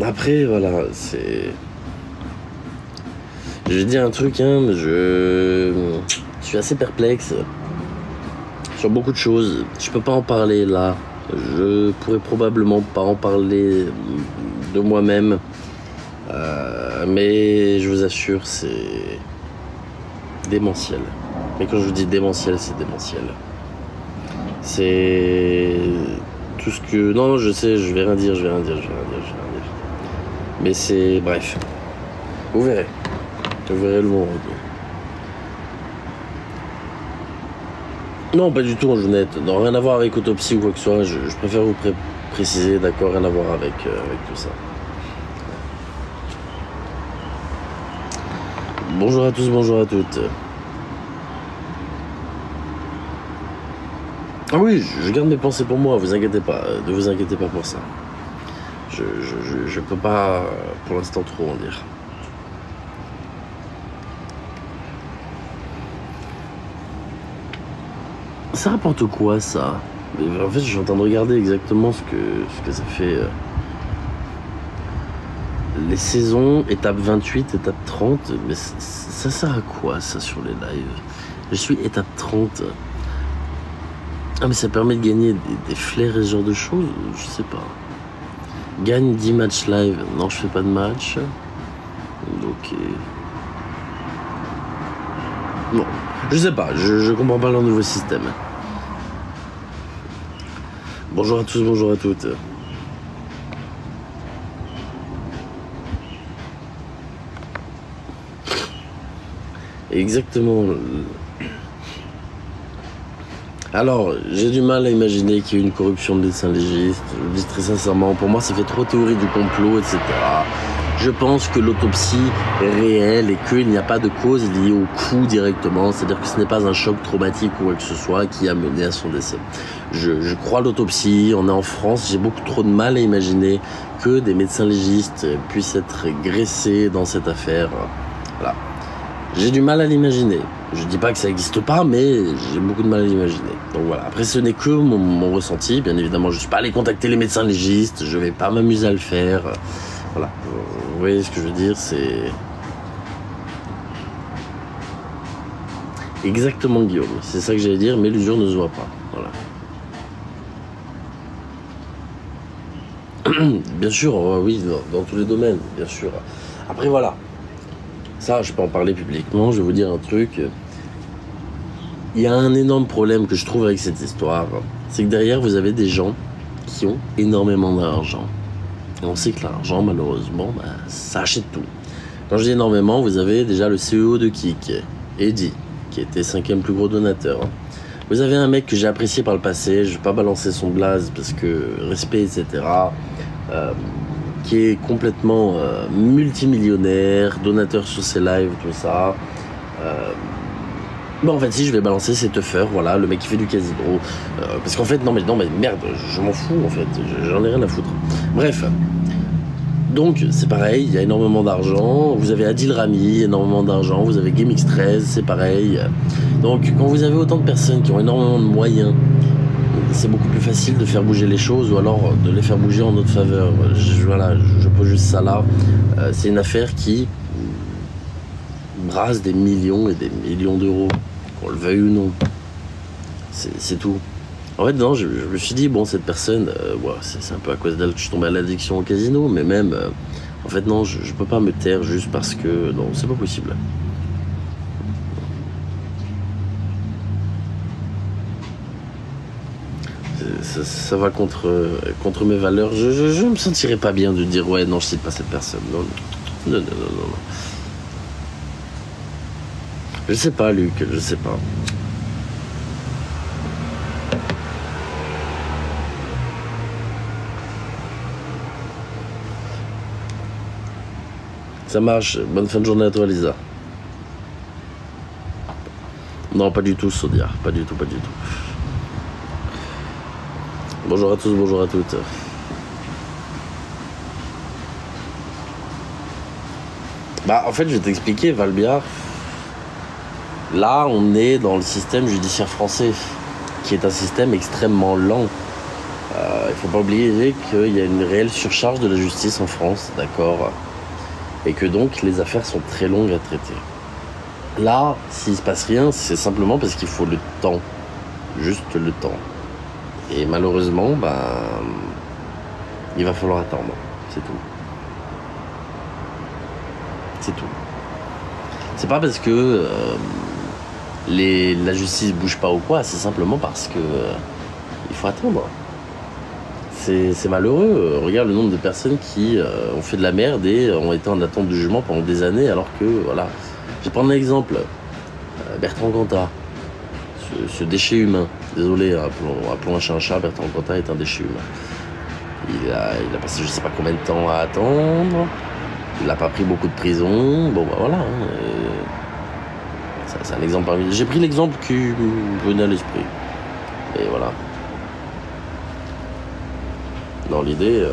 Après, voilà, c'est... Je vais dire un truc, hein, je suis assez perplexe sur beaucoup de choses. Je peux pas en parler là. Je pourrais probablement pas en parler de moi-même. Mais je vous assure, c'est démentiel. Mais quand je vous dis démentiel, c'est démentiel. C'est tout ce que... Non, je sais, je vais rien dire. Mais c'est... Bref. Vous verrez. Vous verrez le moment. Non, pas du tout en jeunette. Non, rien à voir avec autopsie ou quoi que ce soit. Je préfère vous préciser, d'accord, rien à voir avec tout ça. Bonjour à tous, bonjour à toutes. Ah oui, je garde mes pensées pour moi, vous inquiétez pas. Ne vous inquiétez pas pour ça. Je peux pas, pour l'instant, trop en dire. Ça rapporte quoi, ça? En fait, je suis en train de regarder exactement ce que ça fait. Les saisons, étape 28, étape 30. Mais ça sert à quoi, ça, sur les lives? Je suis étape 30. Ah, mais ça permet de gagner des flairs et ce genre de choses? Je sais pas. Gagne 10 matchs live. Non, je fais pas de match. Ok. Non, je sais pas, je comprends pas leur nouveau système. Bonjour à tous, bonjour à toutes. Exactement. Alors, j'ai du mal à imaginer qu'il y ait une corruption de médecins légistes. Je le dis très sincèrement, pour moi, ça fait trop théorie du complot, etc. Je pense que l'autopsie est réelle et qu'il n'y a pas de cause liée au coup directement. C'est-à-dire que ce n'est pas un choc traumatique ou quoi que ce soit qui a mené à son décès. Je crois à l'autopsie. On est en France. J'ai beaucoup trop de mal à imaginer que des médecins légistes puissent être graissés dans cette affaire. Voilà. J'ai du mal à l'imaginer. Je dis pas que ça n'existe pas, mais j'ai beaucoup de mal à l'imaginer. Donc voilà. Après, ce n'est que mon ressenti. Bien évidemment, je ne suis pas allé contacter les médecins légistes. Je ne vais pas m'amuser à le faire. Voilà. Vous voyez ce que je veux dire, c'est... Exactement, Guillaume. C'est ça que j'allais dire, mais l'usure ne se voit pas. Voilà. Bien sûr, oui, dans tous les domaines, bien sûr. Après, voilà. Ça, je peux en parler publiquement. Je vais vous dire un truc. Il y a un énorme problème que je trouve avec cette histoire. C'est que derrière, vous avez des gens qui ont énormément d'argent. Et on sait que l'argent, malheureusement, ça achète tout. Quand je dis énormément, vous avez déjà le CEO de Kik, Eddie, qui était 5e plus gros donateur. Vous avez un mec que j'ai apprécié par le passé, je vais pas balancer son blaze parce que respect, etc. Qui est complètement multimillionnaire, donateur sur ses lives, tout ça. Bon, en fait, si je vais balancer, c'est Tuffer, voilà, le mec qui fait du casino. Parce qu'en fait, non mais merde, je m'en fous, en fait, j'en ai rien à foutre. Bref. Donc, c'est pareil, il y a énormément d'argent. Vous avez Adil Rami, énormément d'argent. Vous avez GameX13, c'est pareil. Donc, quand vous avez autant de personnes qui ont énormément de moyens, c'est beaucoup plus facile de faire bouger les choses ou alors de les faire bouger en notre faveur. Voilà, je pose juste ça là. C'est une affaire qui brasse des millions et des millions d'euros, qu'on le veuille ou non. C'est tout. En fait, non, je me suis dit, bon, cette personne, c'est un peu à cause d'elle que je suis tombé à l'addiction au casino, mais même, en fait, non, je peux pas me taire juste parce que, non, c'est pas possible. Ça va contre mes valeurs. Je me sentirais pas bien de dire, ouais, non, je cite pas cette personne. Non. Je sais pas, Luc, je sais pas. Ça marche. Bonne fin de journée à toi, Lisa. Non, pas du tout, Sodia. Pas du tout. Bonjour à tous, bonjour à toutes. En fait, je vais t'expliquer, Valbiar. Là, on est dans le système judiciaire français, qui est un système extrêmement lent. Il faut pas oublier qu'il y a une réelle surcharge de la justice en France, d'accord, et que donc les affaires sont très longues à traiter. Là, s'il se passe rien, c'est simplement parce qu'il faut le temps, juste le temps. Et malheureusement, il va falloir attendre, c'est tout. C'est tout. C'est pas parce que la justice bouge pas ou quoi, c'est simplement parce que il faut attendre. C'est malheureux. Regarde le nombre de personnes qui ont fait de la merde et ont été en attente de jugement pendant des années, alors que, voilà. Je vais prendre un exemple. Bertrand Cantat, ce déchet humain. Désolé, appelons un chat un chat, Bertrand Cantat est un déchet humain. Il a passé je sais pas combien de temps à attendre. Il n'a pas pris beaucoup de prison. Bon, voilà. C'est un exemple parmi... J'ai pris l'exemple qui me venait à l'esprit. Et voilà. Dans l'idée...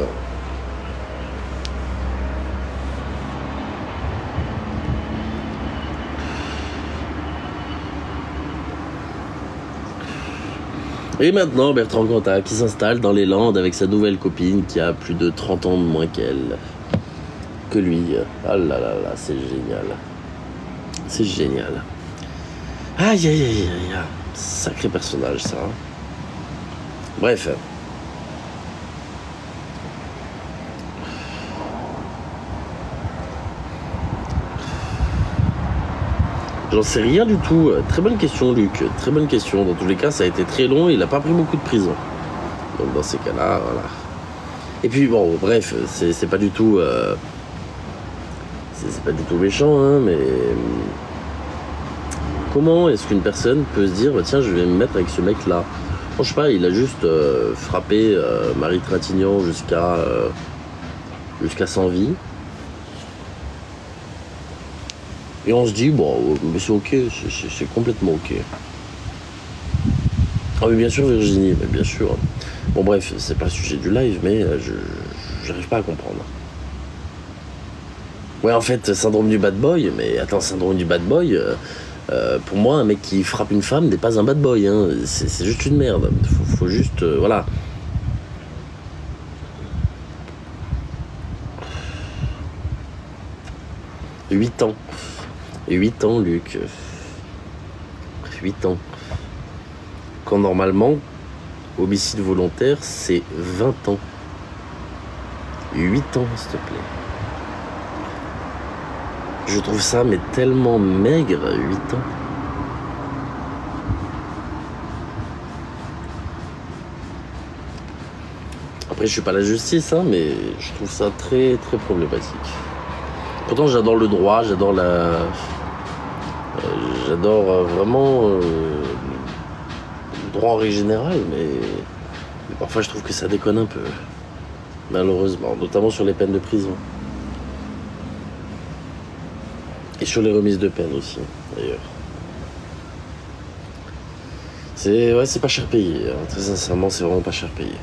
Et maintenant, Bertrand Cantat qui s'installe dans les Landes avec sa nouvelle copine qui a plus de 30 ans de moins qu'elle. Que lui. Ah là là là, c'est génial. C'est génial. Aïe aïe aïe aïe. Sacré personnage, ça. Bref. J'en sais rien du tout. Très bonne question, Luc. Très bonne question. Dans tous les cas, ça a été très long et il n'a pas pris beaucoup de prison. Donc dans ces cas-là, voilà. Et puis bon, bref, c'est pas du tout... c'est pas du tout méchant, hein, mais... Comment est-ce qu'une personne peut se dire, tiens, je vais me mettre avec ce mec-là? Bon, je sais pas, il a juste frappé Marie Trintignant jusqu'à sans vie. Et on se dit, bon, mais c'est ok, c'est complètement ok. Ah mais bien sûr Virginie, mais bien sûr. Bon bref, c'est pas le sujet du live, mais j'arrive pas à comprendre. Ouais, en fait, syndrome du bad boy, mais attends, syndrome du bad boy, pour moi, un mec qui frappe une femme n'est pas un bad boy, hein. C'est juste une merde. Faut juste, voilà. « 8 ans. 8 ans, Luc. 8 ans. Quand normalement, homicide volontaire, c'est 20 ans. 8 ans, s'il te plaît. Je trouve ça, mais tellement maigre, 8 ans. Après, je suis pas la justice, hein, mais je trouve ça très, très problématique. Pourtant, j'adore le droit, j'adore j'adore vraiment le droit en règle générale, mais parfois je trouve que ça déconne un peu, malheureusement, notamment sur les peines de prison. Et sur les remises de peine aussi, d'ailleurs. C'est pas cher payé, hein. Très sincèrement, c'est vraiment pas cher payé.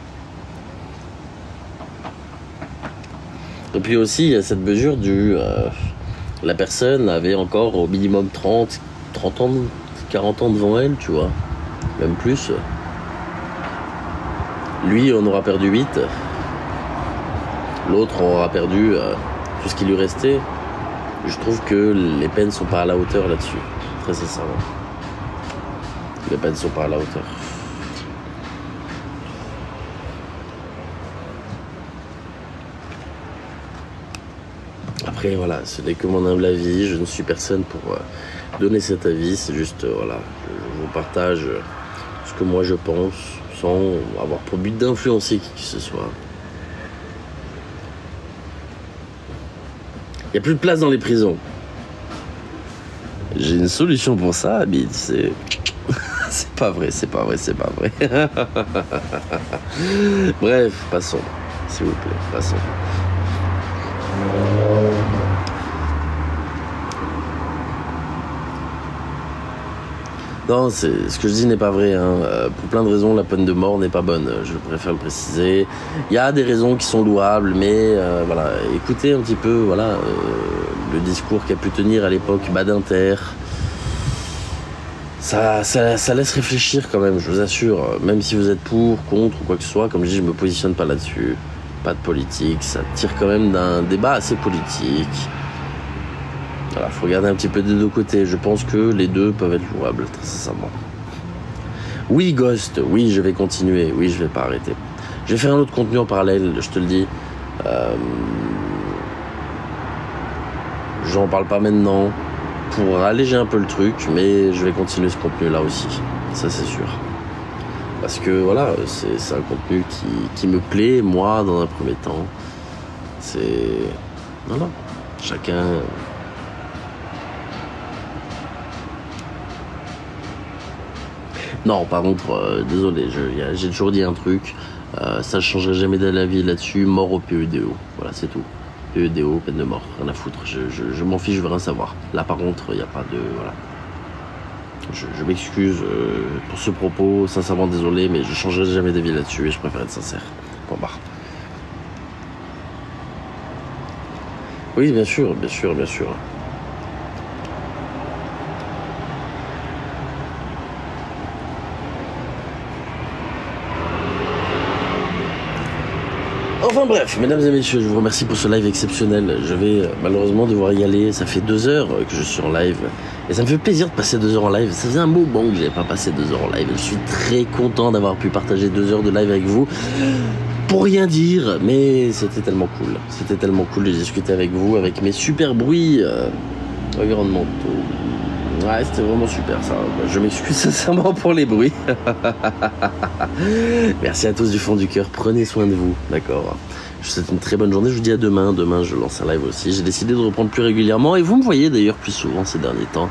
Et puis aussi, il y a cette mesure la personne avait encore au minimum 30 ans, 40 ans devant elle, tu vois. Même plus. Lui, on aura perdu 8. L'autre aura perdu tout ce qui lui restait. Je trouve que les peines sont pas à la hauteur là-dessus. Très sincèrement. Les peines sont pas à la hauteur. Après, voilà, ce n'est que mon humble avis. Je ne suis personne pour donner cet avis. C'est juste, voilà, je vous partage ce que moi je pense, sans avoir pour but d'influencer qui que ce soit. Il n'y a plus de place dans les prisons. J'ai une solution pour ça, Abid. C'est pas vrai, c'est pas vrai, c'est pas vrai. Bref, passons. S'il vous plaît, passons. Non, ce que je dis n'est pas vrai, hein. Pour plein de raisons, la peine de mort n'est pas bonne. Je préfère le préciser. Il y a des raisons qui sont louables, mais voilà, écoutez un petit peu, voilà, le discours qu'a pu tenir à l'époque Badinter. ça laisse réfléchir quand même, je vous assure. Même si vous êtes pour, contre ou quoi que ce soit, comme je dis, je me positionne pas là-dessus. Pas de politique, ça tire quand même d'un débat assez politique. Voilà, faut regarder un petit peu des deux côtés. Je pense que les deux peuvent être louables, très sincèrement. Oui, Ghost, oui, je vais continuer. Oui, je vais pas arrêter. Je vais faire un autre contenu en parallèle, je te le dis. J'en parle pas maintenant pour alléger un peu le truc, mais je vais continuer ce contenu-là aussi. Ça, c'est sûr. Parce que voilà, c'est un contenu qui me plaît, moi, dans un premier temps. C'est... Voilà, chacun... Non, par contre, désolé, j'ai toujours dit un truc. Ça, je changerai jamais d'avis là-dessus. Mort au PEDO. Voilà, c'est tout. PEDO, peine de mort. Rien à foutre. Je m'en fiche, je veux rien savoir. Là, par contre, il n'y a pas de... Voilà. Je m'excuse pour ce propos, sincèrement désolé, mais je changerai jamais d'avis là-dessus et je préfère être sincère. Point barre. Oui, bien sûr, bien sûr, bien sûr. Enfin bref, mesdames et messieurs, je vous remercie pour ce live exceptionnel. Je vais malheureusement devoir y aller. Ça fait 2 heures que je suis en live. Et ça me fait plaisir de passer 2 heures en live. Ça faisait un moment que j'avais pas passé 2 heures en live. Je suis très content d'avoir pu partager 2 heures de live avec vous. Pour rien dire, mais c'était tellement cool. C'était tellement cool de discuter avec vous, avec mes super bruits environnementaux. Ouais, c'était vraiment super ça. Je m'excuse sincèrement pour les bruits. Merci à tous du fond du cœur. Prenez soin de vous, d'accord. Je vous souhaite une très bonne journée. Je vous dis à demain. Demain, je lance un live aussi. J'ai décidé de reprendre plus régulièrement et vous me voyez d'ailleurs plus souvent ces derniers temps.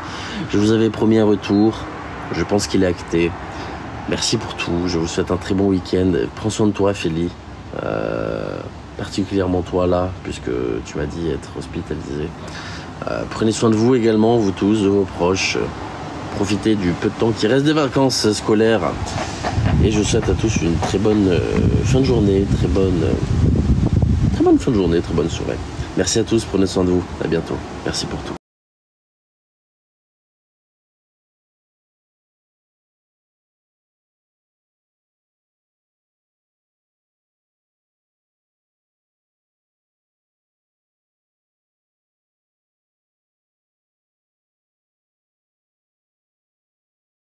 Je vous avais promis un retour. Je pense qu'il est acté. Merci pour tout. Je vous souhaite un très bon week-end. Prends soin de toi, Félie. Particulièrement toi là, puisque tu m'as dit être hospitalisé. Prenez soin de vous également, vous tous, de vos proches. Profitez du peu de temps qui reste des vacances scolaires. Et je vous souhaite à tous une très bonne fin de journée, très bonne fin de journée, très bonne soirée. Merci à tous, prenez soin de vous. À bientôt. Merci pour tout.